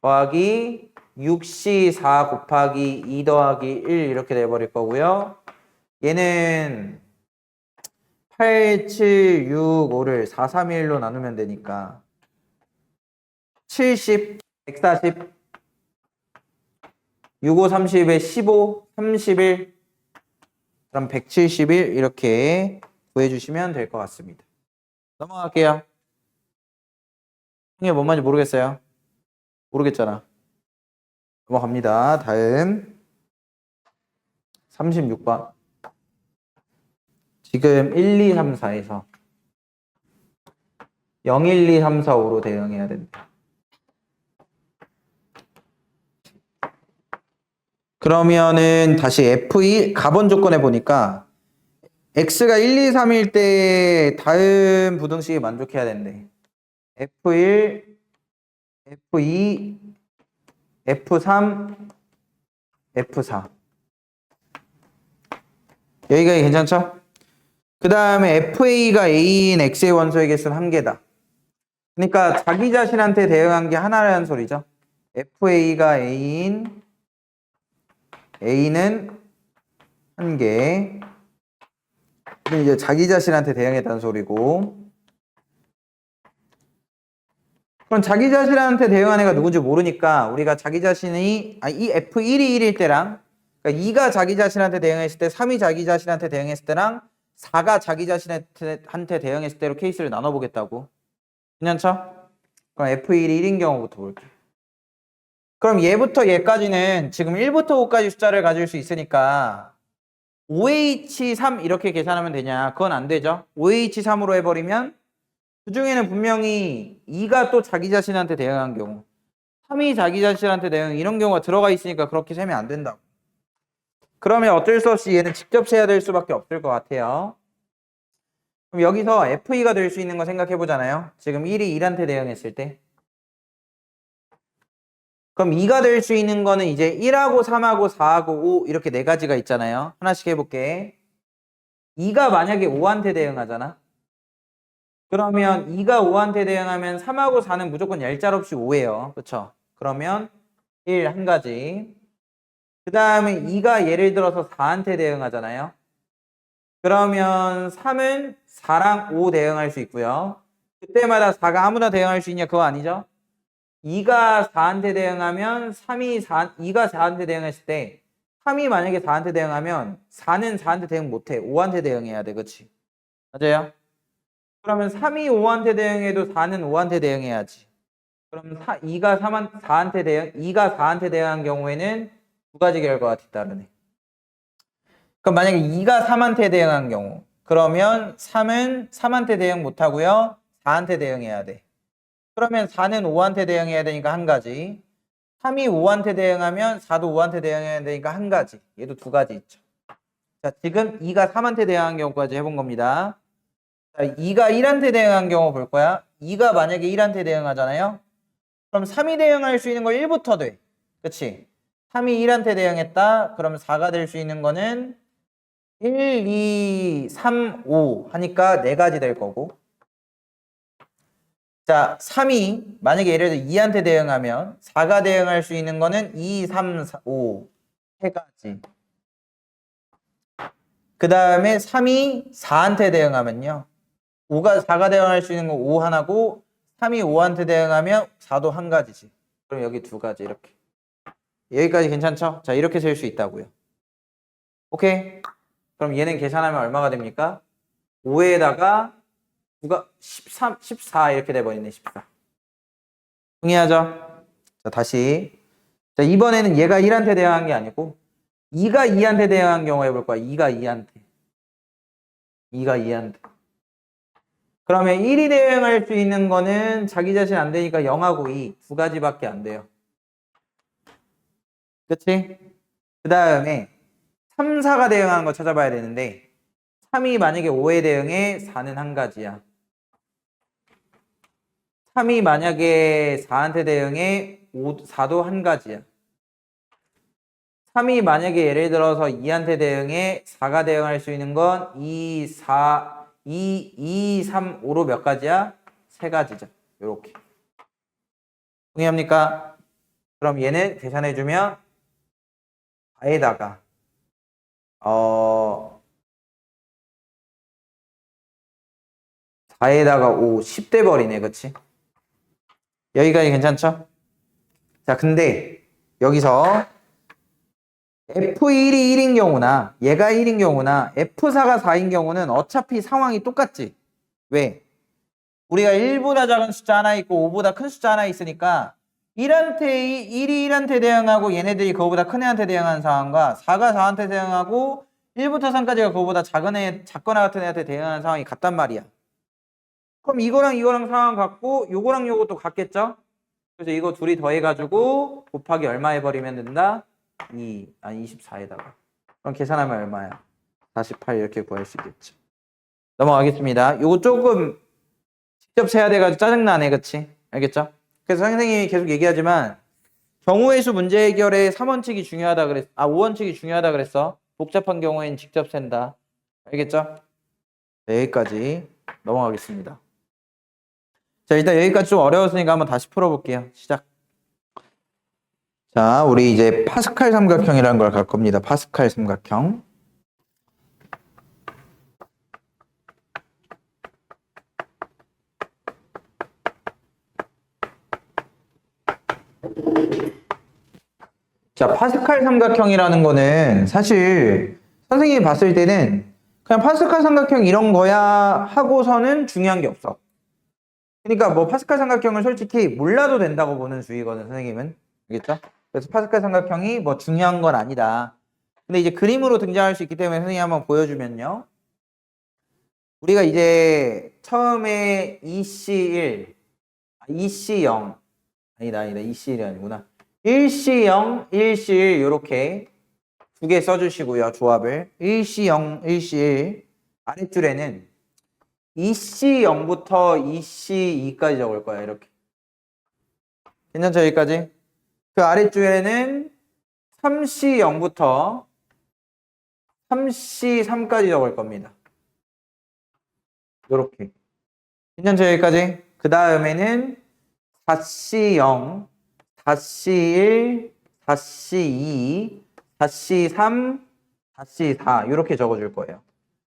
[SPEAKER 1] 더하기 6C4 곱하기 2 더하기 1 이렇게 돼버릴 거고요. 얘는 8, 7, 6, 5를 4, 3, 1로 나누면 되니까 70, 140, 6, 5, 30에 15, 31, 그럼 171 이렇게 구해주시면 될 것 같습니다. 넘어갈게요. 형님 뭔 말인지 모르겠어요? 모르겠잖아. 넘어갑니다. 다음 36번. 지금 1, 2, 3, 4에서 0, 1, 2, 3, 4, 5로 대응해야 된다. 그러면은 다시 F1 가번 조건에 보니까 X가 1, 2, 3일 때 다음 부등식이 만족해야 된대. F1, F2, F3, F4. 여기까지 괜찮죠? 그 다음에 FA가 A인 X의 원소의 개수는 1개다. 그러니까 자기 자신한테 대응한 게 하나라는 소리죠. FA가 A인 A는 1개. 이제 자기 자신한테 대응했다는 소리고. 그럼 자기 자신한테 대응한 애가 누군지 모르니까 우리가 자기 자신이 이 F1이 1일 때랑 그러니까 2가 자기 자신한테 대응했을 때 3이 자기 자신한테 대응했을 때랑 4가 자기 자신한테 대응했을 때로 케이스를 나눠보겠다고. 괜찮죠? 그럼 F1이 1인 경우부터 볼게. 그럼 얘부터 얘까지는 지금 1부터 5까지 숫자를 가질 수 있으니까 OH3 이렇게 계산하면 되냐? 그건 안 되죠. OH3으로 해버리면 그 중에는 분명히 2가 또 자기 자신한테 대응한 경우 3이 자기 자신한테 대응 이런 경우가 들어가 있으니까 그렇게 세면 안 된다고. 그러면 어쩔 수 없이 얘는 직접 세야 될 수밖에 없을 것 같아요. 그럼 여기서 F2가 될 수 있는 거 생각해 보잖아요. 지금 1이 1한테 대응했을 때 그럼 2가 될 수 있는 거는 이제 1하고 3하고 4하고 5 이렇게 네 가지가 있잖아요. 하나씩 해볼게. 2가 만약에 5한테 대응하잖아. 그러면 2가 5한테 대응하면 3하고 4는 무조건 얄짤 없이 5예요. 그쵸? 그러면 1 한 가지. 그 다음에 2가 예를 들어서 4한테 대응하잖아요. 그러면 3은 4랑 5 대응할 수 있고요. 그때마다 4가 아무나 대응할 수 있냐? 그거 아니죠? 2가 4한테 대응하면 2가 4한테 대응했을 때 3이 만약에 4한테 대응하면 4는 4한테 대응 못해. 5한테 대응해야 돼. 그치? 맞아요? 그러면 3이 5한테 대응해도 4는 5한테 대응해야지. 그럼 2가 4한테 대응한 경우에는 두 가지 결과가 뒤따르네. 그럼 만약에 2가 3한테 대응한 경우 그러면 3은 3한테 대응 못하고요. 4한테 대응해야 돼. 그러면 4는 5한테 대응해야 되니까 한 가지. 3이 5한테 대응하면 4도 5한테 대응해야 되니까 한 가지. 얘도 두 가지 있죠. 자, 지금 2가 3한테 대응한 경우까지 해본 겁니다. 자, 2가 1한테 대응한 경우 볼 거야. 2가 만약에 1한테 대응하잖아요. 그럼 3이 대응할 수 있는 거 1부터 돼. 그치? 3이 1한테 대응했다. 그럼 4가 될 수 있는 거는 1, 2, 3, 5 하니까 네 가지 될 거고. 자, 3이 만약에 예를 들어 2한테 대응하면 4가 대응할 수 있는 거는 2, 3, 4, 5 세 가지. 그 다음에 3이 4한테 대응하면요. 4가 대응할 수 있는 거 5 하나고 3이 5한테 대응하면 4도 한 가지지. 그럼 여기 두 가지 이렇게. 여기까지 괜찮죠? 자, 이렇게 셀 수 있다고요. 오케이? 그럼 얘는 계산하면 얼마가 됩니까? 5에다가 9가 13, 14 이렇게 돼버리네. 14. 동의하죠? 자, 다시. 자, 이번에는 얘가 1한테 대응한 게 아니고 2가 2한테 대응한 경우 해볼 거야. 2가 2한테. 그러면 1이 대응할 수 있는 거는 자기 자신 안 되니까 0하고 2 두 가지밖에 안 돼요. 그치? 그 다음에 3, 4가 대응하는 거 찾아봐야 되는데 3이 만약에 5에 대응해 4는 한 가지야. 3이 만약에 4한테 대응해 4도 한 가지야. 3이 만약에 예를 들어서 2한테 대응해 4가 대응할 수 있는 건 2, 4, 2, 3, 5로 몇 가지야? 세 가지죠. 요렇게. 동의합니까? 그럼 얘는 계산해주면 4에다가 4에다가 5, 10 돼버리네. 그치? 여기까지 괜찮죠? 자, 근데 여기서 F1이 1인 경우나 얘가 1인 경우나 F4가 4인 경우는 어차피 상황이 똑같지. 왜? 우리가 1보다 작은 숫자 하나 있고 5보다 큰 숫자 하나 있으니까 1이 1한테 대응하고 얘네들이 그거보다 큰 애한테 대응하는 상황과 4가 4한테 대응하고 1부터 3까지가 그거보다 작거나 같은 애한테 대응하는 상황이 같단 말이야. 그럼 이거랑 상황 같고 요거랑 요것도 같겠죠? 그래서 이거 둘이 더해가지고 곱하기 얼마 해버리면 된다? 24에다가. 그럼 계산하면 얼마야? 48 이렇게 구할 수 있겠죠. 넘어가겠습니다. 요거 조금 직접 세야 돼가지고 짜증나네. 그치? 알겠죠? 그래서 선생님이 계속 얘기하지만 경우의 수 문제 해결에 3원칙이 중요하다 그랬어. 5원칙이 중요하다 그랬어. 복잡한 경우에는 직접 센다. 알겠죠? 네, 여기까지 넘어가겠습니다. 자, 일단 여기까지 좀 어려웠으니까 한번 다시 풀어볼게요. 시작. 자, 우리 이제 파스칼 삼각형이라는 걸 갈 겁니다. 파스칼 삼각형. 자, 파스칼 삼각형이라는 거는 사실 선생님이 봤을 때는 그냥 파스칼 삼각형 이런 거야 하고서는 중요한 게 없어. 그러니까 뭐 파스칼 삼각형을 솔직히 몰라도 된다고 보는 주의거든, 선생님은. 알겠죠? 그래서 파스칼 삼각형이 뭐 중요한 건 아니다. 근데 이제 그림으로 등장할 수 있기 때문에 선생님이 한번 보여주면요. 우리가 이제 처음에 EC1, EC0, 아니다, EC1이 아니구나. 1C0, 1C1 이렇게 두 개 써주시고요. 조합을 1C0, 1C1 아랫줄에는 EC0부터 EC2까지 적을 거야. 이렇게. 괜찮죠? 여기까지? 그 아랫줄에는 3C0부터 3C3까지 적을 겁니다. 이렇게. 괜찮죠? 여기까지? 그 다음에는 4C0, 4C1, 4C2, 4C3, 4C4 이렇게 적어줄 거예요.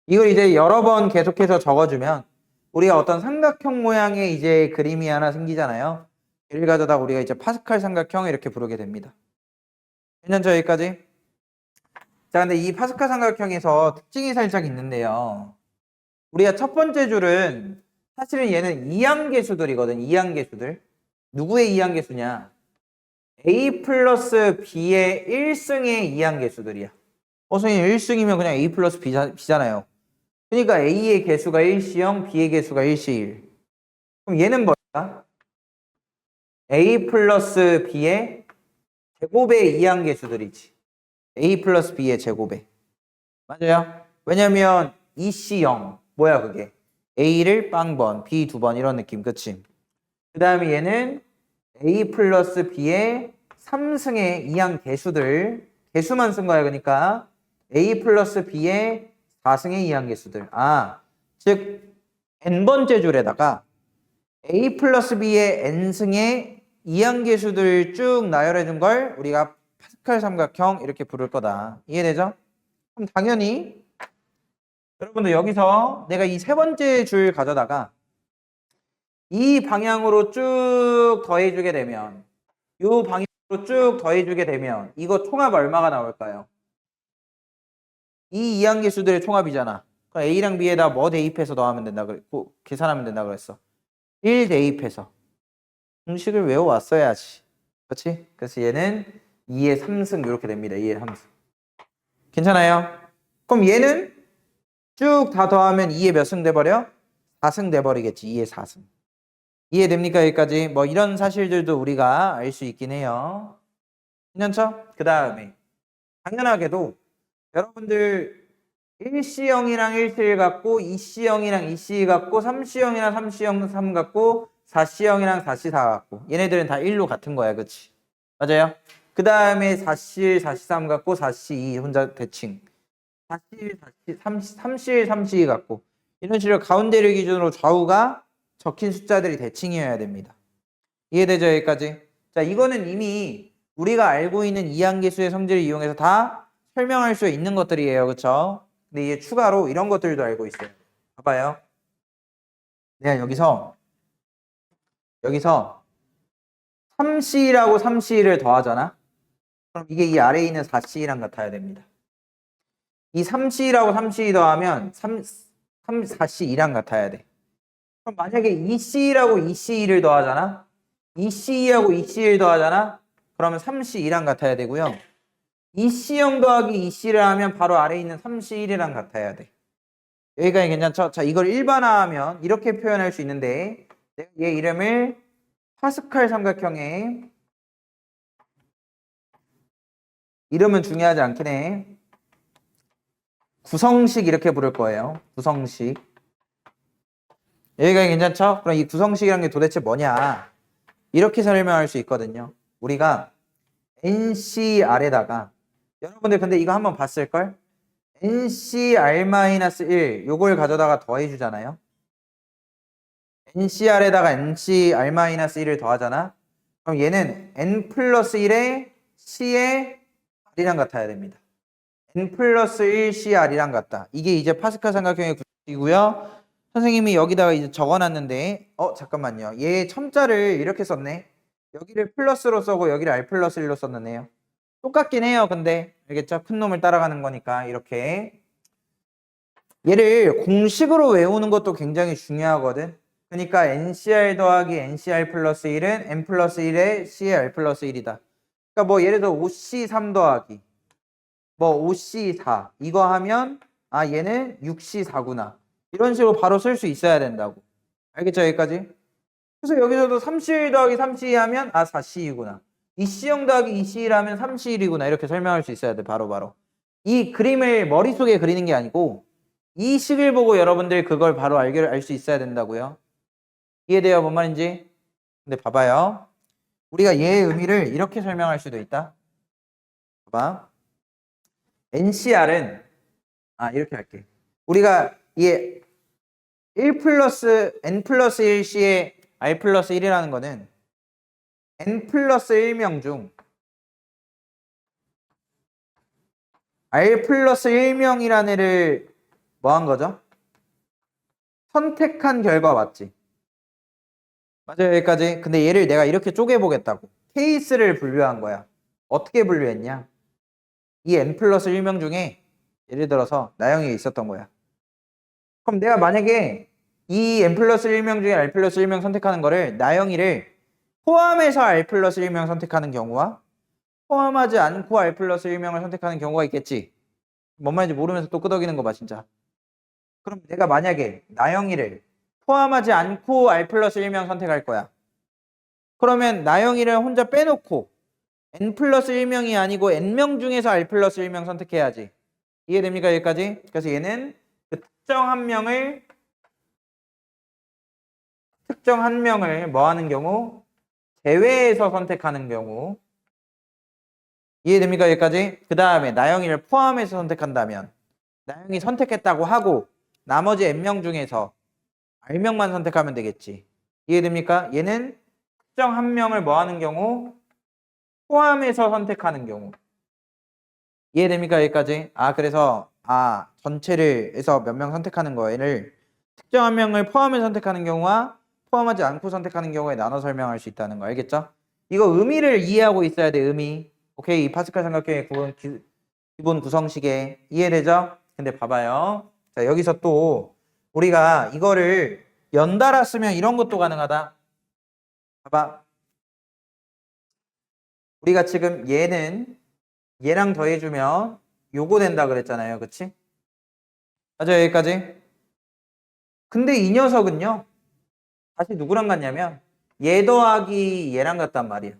[SPEAKER 1] 이걸 이제 여러 번 계속해서 적어주면 우리가 어떤 삼각형 모양의 이제 그림이 하나 생기잖아요. 예를 가져다가 우리가 이제 파스칼 삼각형 이렇게 부르게 됩니다. 괜찮죠? 여기까지? 자, 근데 이 파스칼 삼각형에서 특징이 살짝 있는데요. 우리가 첫 번째 줄은 사실은 얘는 이항계수들이거든. 이항계수들. 누구의 이항계수냐? A 플러스 B의 1승의 이항계수들이야. 선생님 1승이면 그냥 A 플러스 B잖아요. 그러니까 A의 개수가 1C0, B의 개수가 1C1. 그럼 얘는 뭐야? A 플러스 B의 제곱의 이항계수들이지. A 플러스 B의 제곱에. 맞아요? 왜냐면 2C0. 뭐야 그게? A를 빵번, B 2번 이런 느낌. 그치? 그 다음에 얘는 A 플러스 B의 3승의 이항계수들. 개수만 쓴 거야. 그러니까 A 플러스 B의 4승의 이항계수들. 즉 n번째 줄에다가 A 플러스 B의 n승의 이항계수들 쭉 나열해 준 걸 우리가 파스칼 삼각형 이렇게 부를 거다. 이해되죠? 그럼 당연히 여러분들 여기서 내가 이 세 번째 줄 가져다가 이 방향으로 쭉 더해주게 되면 이 방향으로 쭉 더해주게 되면 이거 총합 얼마가 나올까요? 이 이항계수들의 총합이잖아. 그럼 A랑 B에다 뭐 대입해서 더하면 된다 그랬고 계산하면 된다 그랬어. 1 대입해서 공식을 외워왔어야지. 그렇지? 그래서 얘는 2의 3승 이렇게 됩니다. 2의 3승. 괜찮아요? 그럼 얘는 쭉 다 더하면 2의 몇 승 돼버려? 4승 돼버리겠지. 2의 4승. 이해됩니까? 여기까지. 뭐 이런 사실들도 우리가 알 수 있긴 해요. 괜찮죠? 그 다음에 당연하게도 여러분들 1C형이랑 1C1 갖고 2C형이랑 2C2 갖고 3C형이랑 3C3 갖고 4C형이랑 4C4 갖고 얘네들은 다 1로 같은 거야. 그치? 맞아요? 그 다음에 4C1, 4C3 갖고 4C2 혼자 대칭 4C1, 3C1, 3C2 갖고 이런 식으로 가운데를 기준으로 좌우가 적힌 숫자들이 대칭이어야 됩니다. 이해되죠? 여기까지? 자, 이거는 이미 우리가 알고 있는 이항계수의 성질을 이용해서 다 설명할 수 있는 것들이에요. 그쵸? 근데 이게 추가로 이런 것들도 알고 있어요. 봐봐요. 내가 여기서 3C라고 3C를 더하잖아? 그럼 이게 이 아래에 있는 4C랑 같아야 됩니다. 이 3C라고 3C 더하면 4C2랑 같아야 돼. 그럼 만약에 2C라고 2C2를 더하잖아? 2C2하고 2C1 더하잖아? 그러면 3C2랑 같아야 되고요. 2C형 더하기 2C를 하면 바로 아래에 있는 3C1이랑 같아야 돼. 여기까지 괜찮죠? 자, 이걸 일반화하면 이렇게 표현할 수 있는데 내가 얘 이름을 파스칼 삼각형의 이름은 중요하지 않긴 해. 구성식 이렇게 부를 거예요. 구성식. 여기까지 괜찮죠? 그럼 이 구성식이라는 게 도대체 뭐냐? 이렇게 설명할 수 있거든요. 우리가 NCR에다가 여러분들 근데 이거 한번 봤을걸? NCR-1 요걸 가져다가 더해주잖아요. NCR에다가 NCR-1을 더하잖아. 그럼 얘는 N 플러스 1에 C의 R이랑 같아야 됩니다. N 플러스 1 CR이랑 같다. 이게 이제 파스칼 삼각형의 구식이고요. 선생님이 여기다가 이제 적어놨는데 잠깐만요. 얘 첨자를 이렇게 썼네. 여기를 플러스로 써고 여기를 R 플러스 1로 썼네요. 똑같긴 해요. 근데 알겠죠? 큰 놈을 따라가는 거니까 이렇게 얘를 공식으로 외우는 것도 굉장히 중요하거든. 그러니까 NCR 더하기 NCR 플러스 1은 N 플러스 1에 CR 플러스 1이다. 그러니까 뭐 예를 들어 5C3 더하기 뭐 5C4 이거 하면 얘는 6C4구나. 이런 식으로 바로 쓸 수 있어야 된다고. 알겠죠? 여기까지? 그래서 여기서도 3C1 더하기 3C2 하면 4C이구나. 2C형 더하기 2C1 하면 3C1이구나. 이렇게 설명할 수 있어야 돼. 바로바로. 이 그림을 머릿속에 그리는 게 아니고 이 식을 보고 여러분들 그걸 바로 알 수 있어야 된다고요. 이해돼요? 뭔 말인지? 근데 봐봐요. 우리가 얘의 의미를 이렇게 설명할 수도 있다. 봐봐. NCR은 이렇게 할게. 우리가 얘 1 플러스 N 플러스 1C의 R 플러스 1이라는 거는 N 플러스 1명 중 R 플러스 1명이라는 애를 뭐 한 거죠? 선택한 결과 맞지? 맞아요, 여기까지. 근데 얘를 내가 이렇게 쪼개보겠다고. 케이스를 분류한 거야. 어떻게 분류했냐? 이 N 플러스 1명 중에 예를 들어서 나영이가 있었던 거야. 그럼 내가 만약에 이 N 플러스 1명 중에 R 플러스 1명 선택하는 거를 나영이를 포함해서 R 플러스 1명 선택하는 경우와 포함하지 않고 R 플러스 1명을 선택하는 경우가 있겠지. 뭔 말인지 모르면서 또 끄덕이는 거 봐, 진짜. 그럼 내가 만약에 나영이를 포함하지 않고 R 플러스 1명 선택할 거야. 그러면 나영이를 혼자 빼놓고 N 플러스 1명이 아니고 N명 중에서 R 플러스 1명 선택해야지. 이해됩니까? 여기까지? 그래서 얘는 그 특정 한 명을 뭐 하는 경우? 제외해서 선택하는 경우. 이해됩니까? 여기까지? 그 다음에 나영이를 포함해서 선택한다면 나영이 선택했다고 하고 나머지 N명 중에서 R명만 선택하면 되겠지. 이해됩니까? 얘는 특정 한 명을 뭐 하는 경우? 포함해서 선택하는 경우. 이해됩니까? 여기까지? 그래서 전체를 해서 몇 명 선택하는 거를 특정 한 명을 포함해서 선택하는 경우와 포함하지 않고 선택하는 경우에 나눠 설명할 수 있다는 거 알겠죠? 이거 의미를 이해하고 있어야 돼. 의미. 오케이? 이 파스칼 삼각형의 기본 구성식에 이해되죠? 근데 봐봐요. 자, 여기서 또 우리가 이거를 연달아 쓰면 이런 것도 가능하다. 봐봐. 우리가 지금 얘랑 더해주면 요거 된다 그랬잖아요. 그치? 맞아요. 여기까지? 근데 이 녀석은요. 다시 누구랑 같냐면 얘 더하기 얘랑 같단 말이야.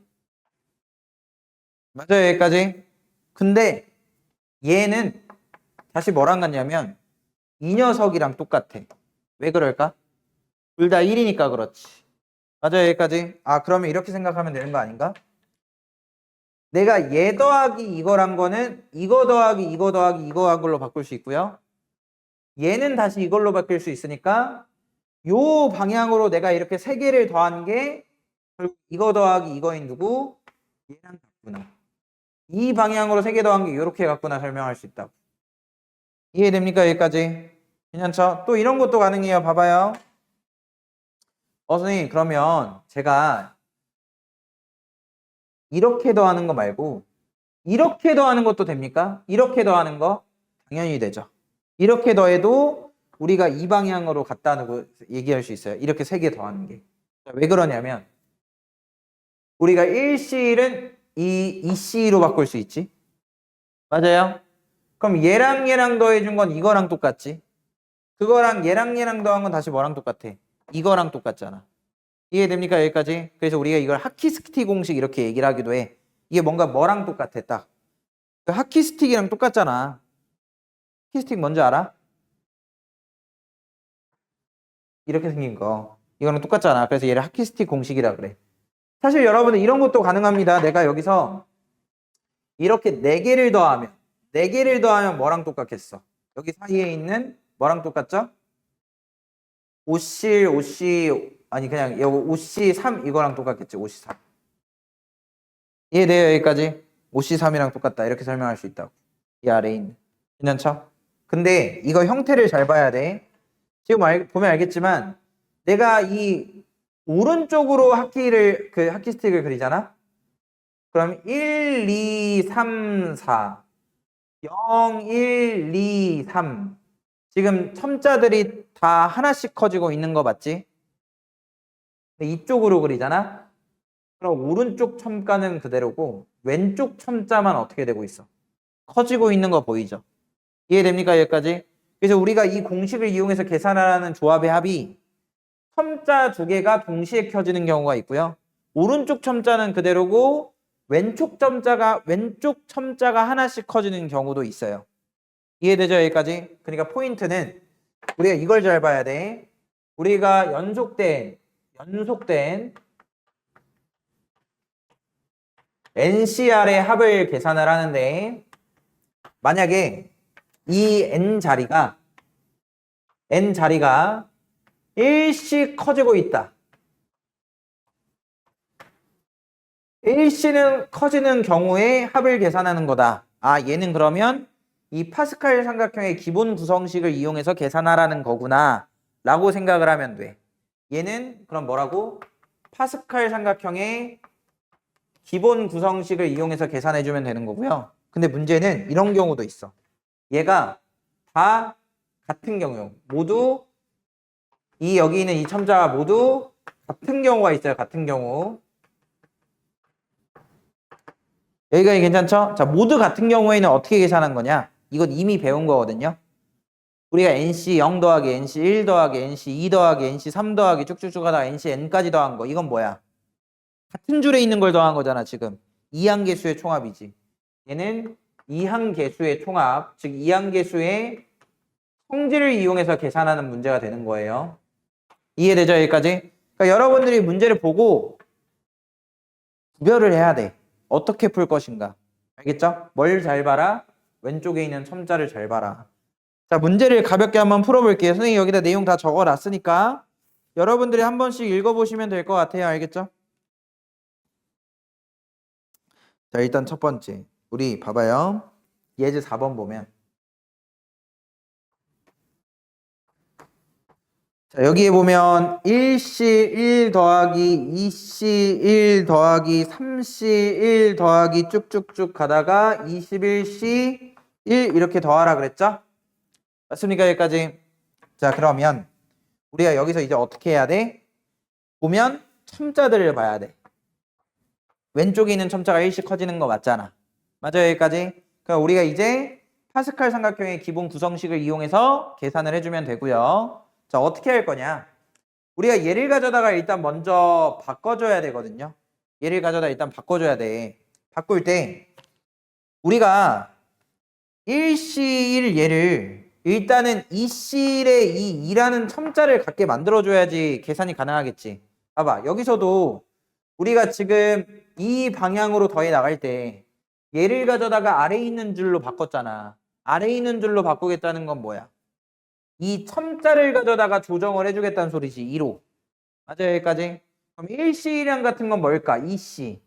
[SPEAKER 1] 맞아요, 여기까지. 근데 얘는 다시 뭐랑 같냐면 이 녀석이랑 똑같아. 왜 그럴까? 둘 다 1이니까 그렇지. 맞아요, 여기까지. 아, 그러면 이렇게 생각하면 되는 거 아닌가? 내가 얘 더하기 이거란 거는 이거 더하기 이거 더하기 이거 한 걸로 바꿀 수 있고요. 얘는 다시 이걸로 바뀔 수 있으니까 요 방향으로 내가 이렇게 세 개를 더한 게 결국 이거 더하기 이거인 누구? 얘랑 같구나. 이 방향으로 세 개 더한 게 이렇게 같구나 설명할 수 있다고. 이해됩니까? 여기까지. 괜찮죠? 또 이런 것도 가능해요. 봐봐요. 선생님, 그러면 제가 이렇게 더하는 거 말고 이렇게 더하는 것도 됩니까? 이렇게 더하는 거? 당연히 되죠. 이렇게 더해도 우리가 이 방향으로 갔다는 얘기할 수 있어요. 이렇게 세 개 더하는 게. 왜 그러냐면 우리가 1C를 2C로 바꿀 수 있지. 맞아요? 그럼 얘랑 더해준 건 이거랑 똑같지. 그거랑 얘랑 더한 건 다시 뭐랑 똑같아? 이거랑 똑같잖아. 이해됩니까? 여기까지? 그래서 우리가 이걸 하키스틱 공식 이렇게 얘기를 하기도 해. 이게 뭔가 뭐랑 똑같아 딱. 그 하키스틱이랑 똑같잖아. 하키스틱 뭔지 알아? 이렇게 생긴 거. 이거랑 똑같잖아. 그래서 얘를 하키스틱 공식이라 그래. 사실 여러분들 이런 것도 가능합니다. 내가 여기서 이렇게 4개를 더하면 4개를 더하면 뭐랑 똑같겠어? 여기 사이에 있는 뭐랑 똑같죠? OC 아니 그냥 여기 OC3 이거랑 똑같겠지. OC3. 이해돼요? 여기까지? OC3이랑 똑같다. 이렇게 설명할 수 있다고. 이 아래에 있는. 괜찮죠? 근데 이거 형태를 잘 봐야 돼. 지금 보면 알겠지만 내가 이 오른쪽으로 하키 스틱을 그리잖아? 그럼 1, 2, 3, 4 0, 1, 2, 3 지금 첨자들이 다 하나씩 커지고 있는 거 맞지? 근데 이쪽으로 그리잖아? 그럼 오른쪽 첨가는 그대로고 왼쪽 첨자만 어떻게 되고 있어? 커지고 있는 거 보이죠? 이해됩니까? 여기까지? 그래서 우리가 이 공식을 이용해서 계산하라는 조합의 합이 첨자 2개가 동시에 켜지는 경우가 있고요. 오른쪽 첨자는 그대로고 왼쪽 첨자가 하나씩 커지는 경우도 있어요. 이해되죠? 여기까지? 그러니까 포인트는 우리가 이걸 잘 봐야 돼. 우리가 연속된 NCR의 합을 계산을 하는데 만약에 이 N 자리가 1씩 커지고 있다. 1C는 커지는 경우에 합을 계산하는 거다. 아, 얘는 그러면 이 파스칼 삼각형의 기본 구성식을 이용해서 계산하라는 거구나 라고 생각을 하면 돼. 얘는 그럼 뭐라고? 파스칼 삼각형의 기본 구성식을 이용해서 계산해주면 되는 거고요. 근데 문제는 이런 경우도 있어. 얘가 다 같은 경우, 모두 여기 있는 이 첨자가 모두 같은 경우가 있어요. 같은 경우. 여기까지 괜찮죠? 자, 모두 같은 경우에는 어떻게 계산한 거냐? 이건 이미 배운 거거든요. 우리가 NC 0 더하기 NC 1 더하기 NC 2 더하기 NC 3 더하기 쭉쭉쭉 하다가 NC n까지 더한 거. 이건 뭐야? 같은 줄에 있는 걸 더한 거잖아, 지금. 이항계수의 총합이지. 얘는 이항계수의 총합, 즉 이항계수의 성질을 이용해서 계산하는 문제가 되는 거예요. 이해되죠? 여기까지? 그러니까 여러분들이 문제를 보고 구별을 해야 돼. 어떻게 풀 것인가. 알겠죠? 뭘 잘 봐라? 왼쪽에 있는 첨자를 잘 봐라. 자, 문제를 가볍게 한번 풀어볼게요. 선생님 여기다 내용 다 적어놨으니까 여러분들이 한 번씩 읽어보시면 될 것 같아요. 알겠죠? 자, 일단 첫 번째. 우리 봐봐요. 예제 4번 보면 자, 여기에 보면 1C 1 더하기 2C 1 더하기 3C 1 더하기 쭉쭉쭉 가다가 21C 1 이렇게 더하라 그랬죠? 맞습니까? 여기까지. 자, 그러면 우리가 여기서 이제 어떻게 해야 돼? 보면 첨자들을 봐야 돼. 왼쪽에 있는 첨자가 1씩 커지는 거 맞잖아. 맞아요? 여기까지. 그럼 우리가 이제 파스칼 삼각형의 기본 구성식을 이용해서 계산을 해주면 되고요. 자, 어떻게 할 거냐? 우리가 얘를 가져다가 일단 먼저 바꿔줘야 되거든요. 얘를 가져다 일단 바꿔줘야 돼. 바꿀 때 우리가 1C1 얘를 일단은 2C1에 이 2라는 첨자를 갖게 만들어줘야지 계산이 가능하겠지. 봐봐, 여기서도 우리가 지금 이 방향으로 더해 나갈 때 얘를 가져다가 아래에 있는 줄로 바꿨잖아. 아래에 있는 줄로 바꾸겠다는 건 뭐야? 이 첨자를 가져다가 조정을 해주겠다는 소리지. 2로. 맞아요, 여기까지? 그럼 1C량 같은 건 뭘까? 2C.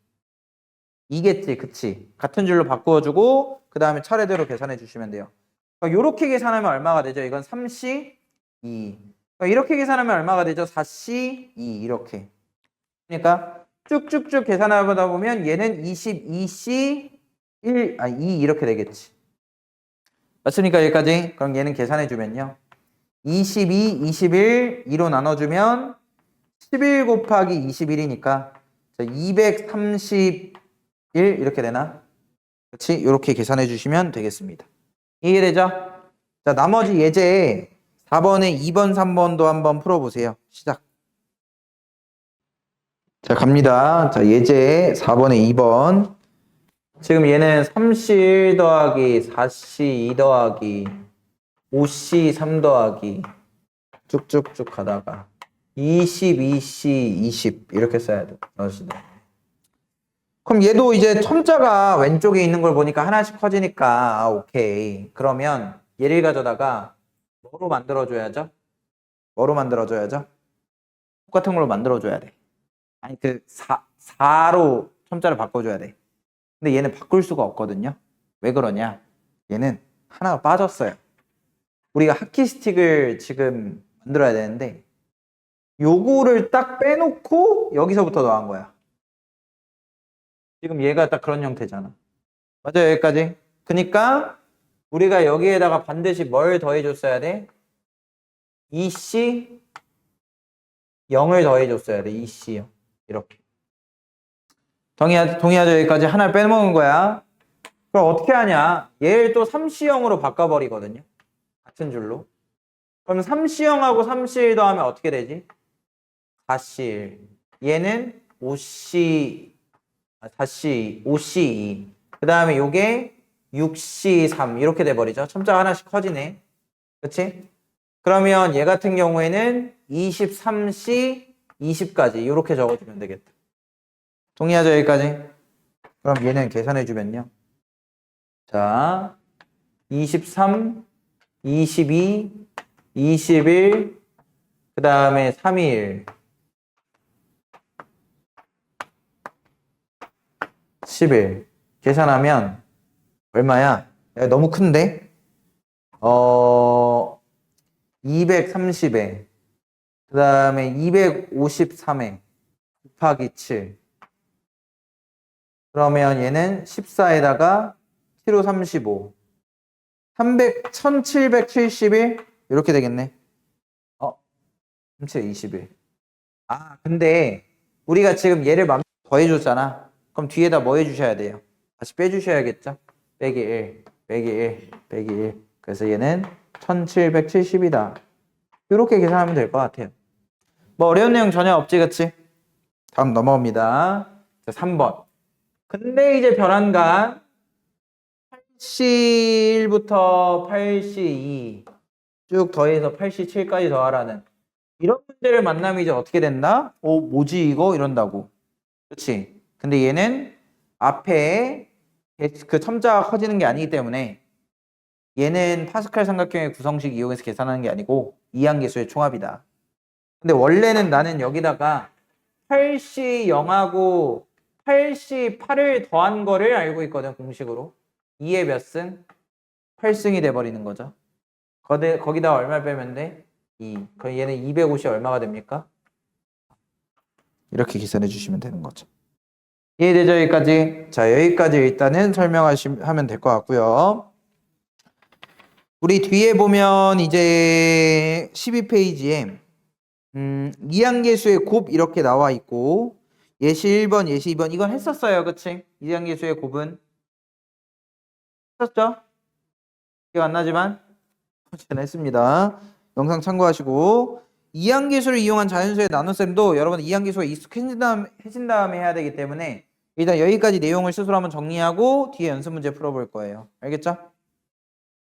[SPEAKER 1] 이겠지, 그치? 같은 줄로 바꾸어주고 그 다음에 차례대로 계산해 주시면 돼요. 이렇게 계산하면 얼마가 되죠? 이건 3C, 2. 이렇게 계산하면 얼마가 되죠? 4C, 2. 이렇게. 그러니까 쭉쭉쭉 계산하다 보면 얘는 22C, 2 이렇게 되겠지. 맞습니까? 여기까지? 그럼 얘는 계산해 주면요. 22, 21, 2로 나눠주면 11 곱하기 21이니까 231 이렇게 되나? 그렇지? 이렇게 계산해 주시면 되겠습니다. 이해되죠? 자, 나머지 예제 4번에 2번, 3번도 한번 풀어보세요. 시작. 자, 갑니다. 자, 예제 4번에 2번. 지금 얘는 3C1 더하기 4C2 더하기 5C3 더하기 쭉쭉쭉 가다가 22C 20 이렇게 써야 돼. 그럼 얘도 이제 첨자가 왼쪽에 있는 걸 보니까 하나씩 커지니까 오케이. 그러면 얘를 가져다가 뭐로 만들어줘야죠? 뭐로 만들어줘야죠? 똑같은 걸로 만들어줘야 돼. 아니 4로 첨자를 바꿔줘야 돼. 근데 얘는 바꿀 수가 없거든요. 왜 그러냐? 얘는 하나가 빠졌어요. 우리가 하키스틱을 지금 만들어야 되는데 요거를 딱 빼놓고 여기서부터 더한 거야. 지금 얘가 딱 그런 형태잖아. 맞아요, 여기까지? 그러니까 우리가 여기에다가 반드시 뭘 더해줬어야 돼? 2C 0을 더해줬어야 돼. 2C 0 이렇게. 동의하죠? 여기까지 하나를 빼먹은 거야. 그럼 어떻게 하냐? 얘를 또 3C 0으로 바꿔버리거든요. 같은 줄로. 그럼 3C 0하고 3C 1 더하면 어떻게 되지? 4C 1. 얘는 5C 5C2. 그 다음에 요게 6C3 이렇게 돼버리죠. 첨자가 하나씩 커지네. 그치? 그러면 얘 같은 경우에는 23C 20까지 이렇게 적어주면 되겠다. 동의하죠? 여기까지? 그럼 얘는 계산해주면요. 자, 23, 22, 21, 그 다음에 3일 11 계산하면 얼마야? 야, 너무 큰데? 230에 그 다음에 253에 곱하기 7 그러면 얘는 14에다가 7호 35 1771 이렇게 되겠네. 3721. 아, 근데 우리가 지금 얘를 더해줬잖아. 그럼 뒤에다 뭐 해주셔야 돼요? 다시 빼주셔야겠죠? 빼기 1, 빼기 1, 빼기 1. 그래서 얘는 1770이다. 이렇게 계산하면 될 것 같아요. 뭐 어려운 내용 전혀 없지, 그치? 다음 넘어옵니다. 자, 3번. 근데 이제 변환간 8C1부터 8C2 쭉 더해서 8C7까지 더하라는 이런 문제를 만나면 이제 어떻게 된다? 뭐지 이거? 이런다고. 그치? 근데 얘는 앞에 그 첨자가 커지는 게 아니기 때문에 얘는 파스칼 삼각형의 구성식 이용해서 계산하는 게 아니고 이항계수의 총합이다. 근데 원래는 나는 여기다가 8C0하고 8C8을 더한 거를 알고 있거든, 공식으로. 2의 몇 승? 8승이 돼버리는 거죠. 거기다 얼마 빼면 돼? 2. 그럼 얘는 250이 얼마가 됩니까? 이렇게 계산해 주시면 되는 거죠. 이해되죠? 여기까지? 자, 여기까지 일단은 설명하시면 될 것 같고요. 우리 뒤에 보면 이제 12페이지에 이항계수의 곱 이렇게 나와 있고 예시 1번, 예시 2번 이건 했었어요. 그치? 이항계수의 곱은 했었죠? 기억 안 나지만 저는 했습니다. 영상 참고하시고 이항기수를 이용한 자연수의 나눗셈도 여러분 이항기수가 익숙해진 다음에 해야 되기 때문에 일단 여기까지 내용을 스스로 한번 정리하고 뒤에 연습 문제 풀어볼 거예요. 알겠죠?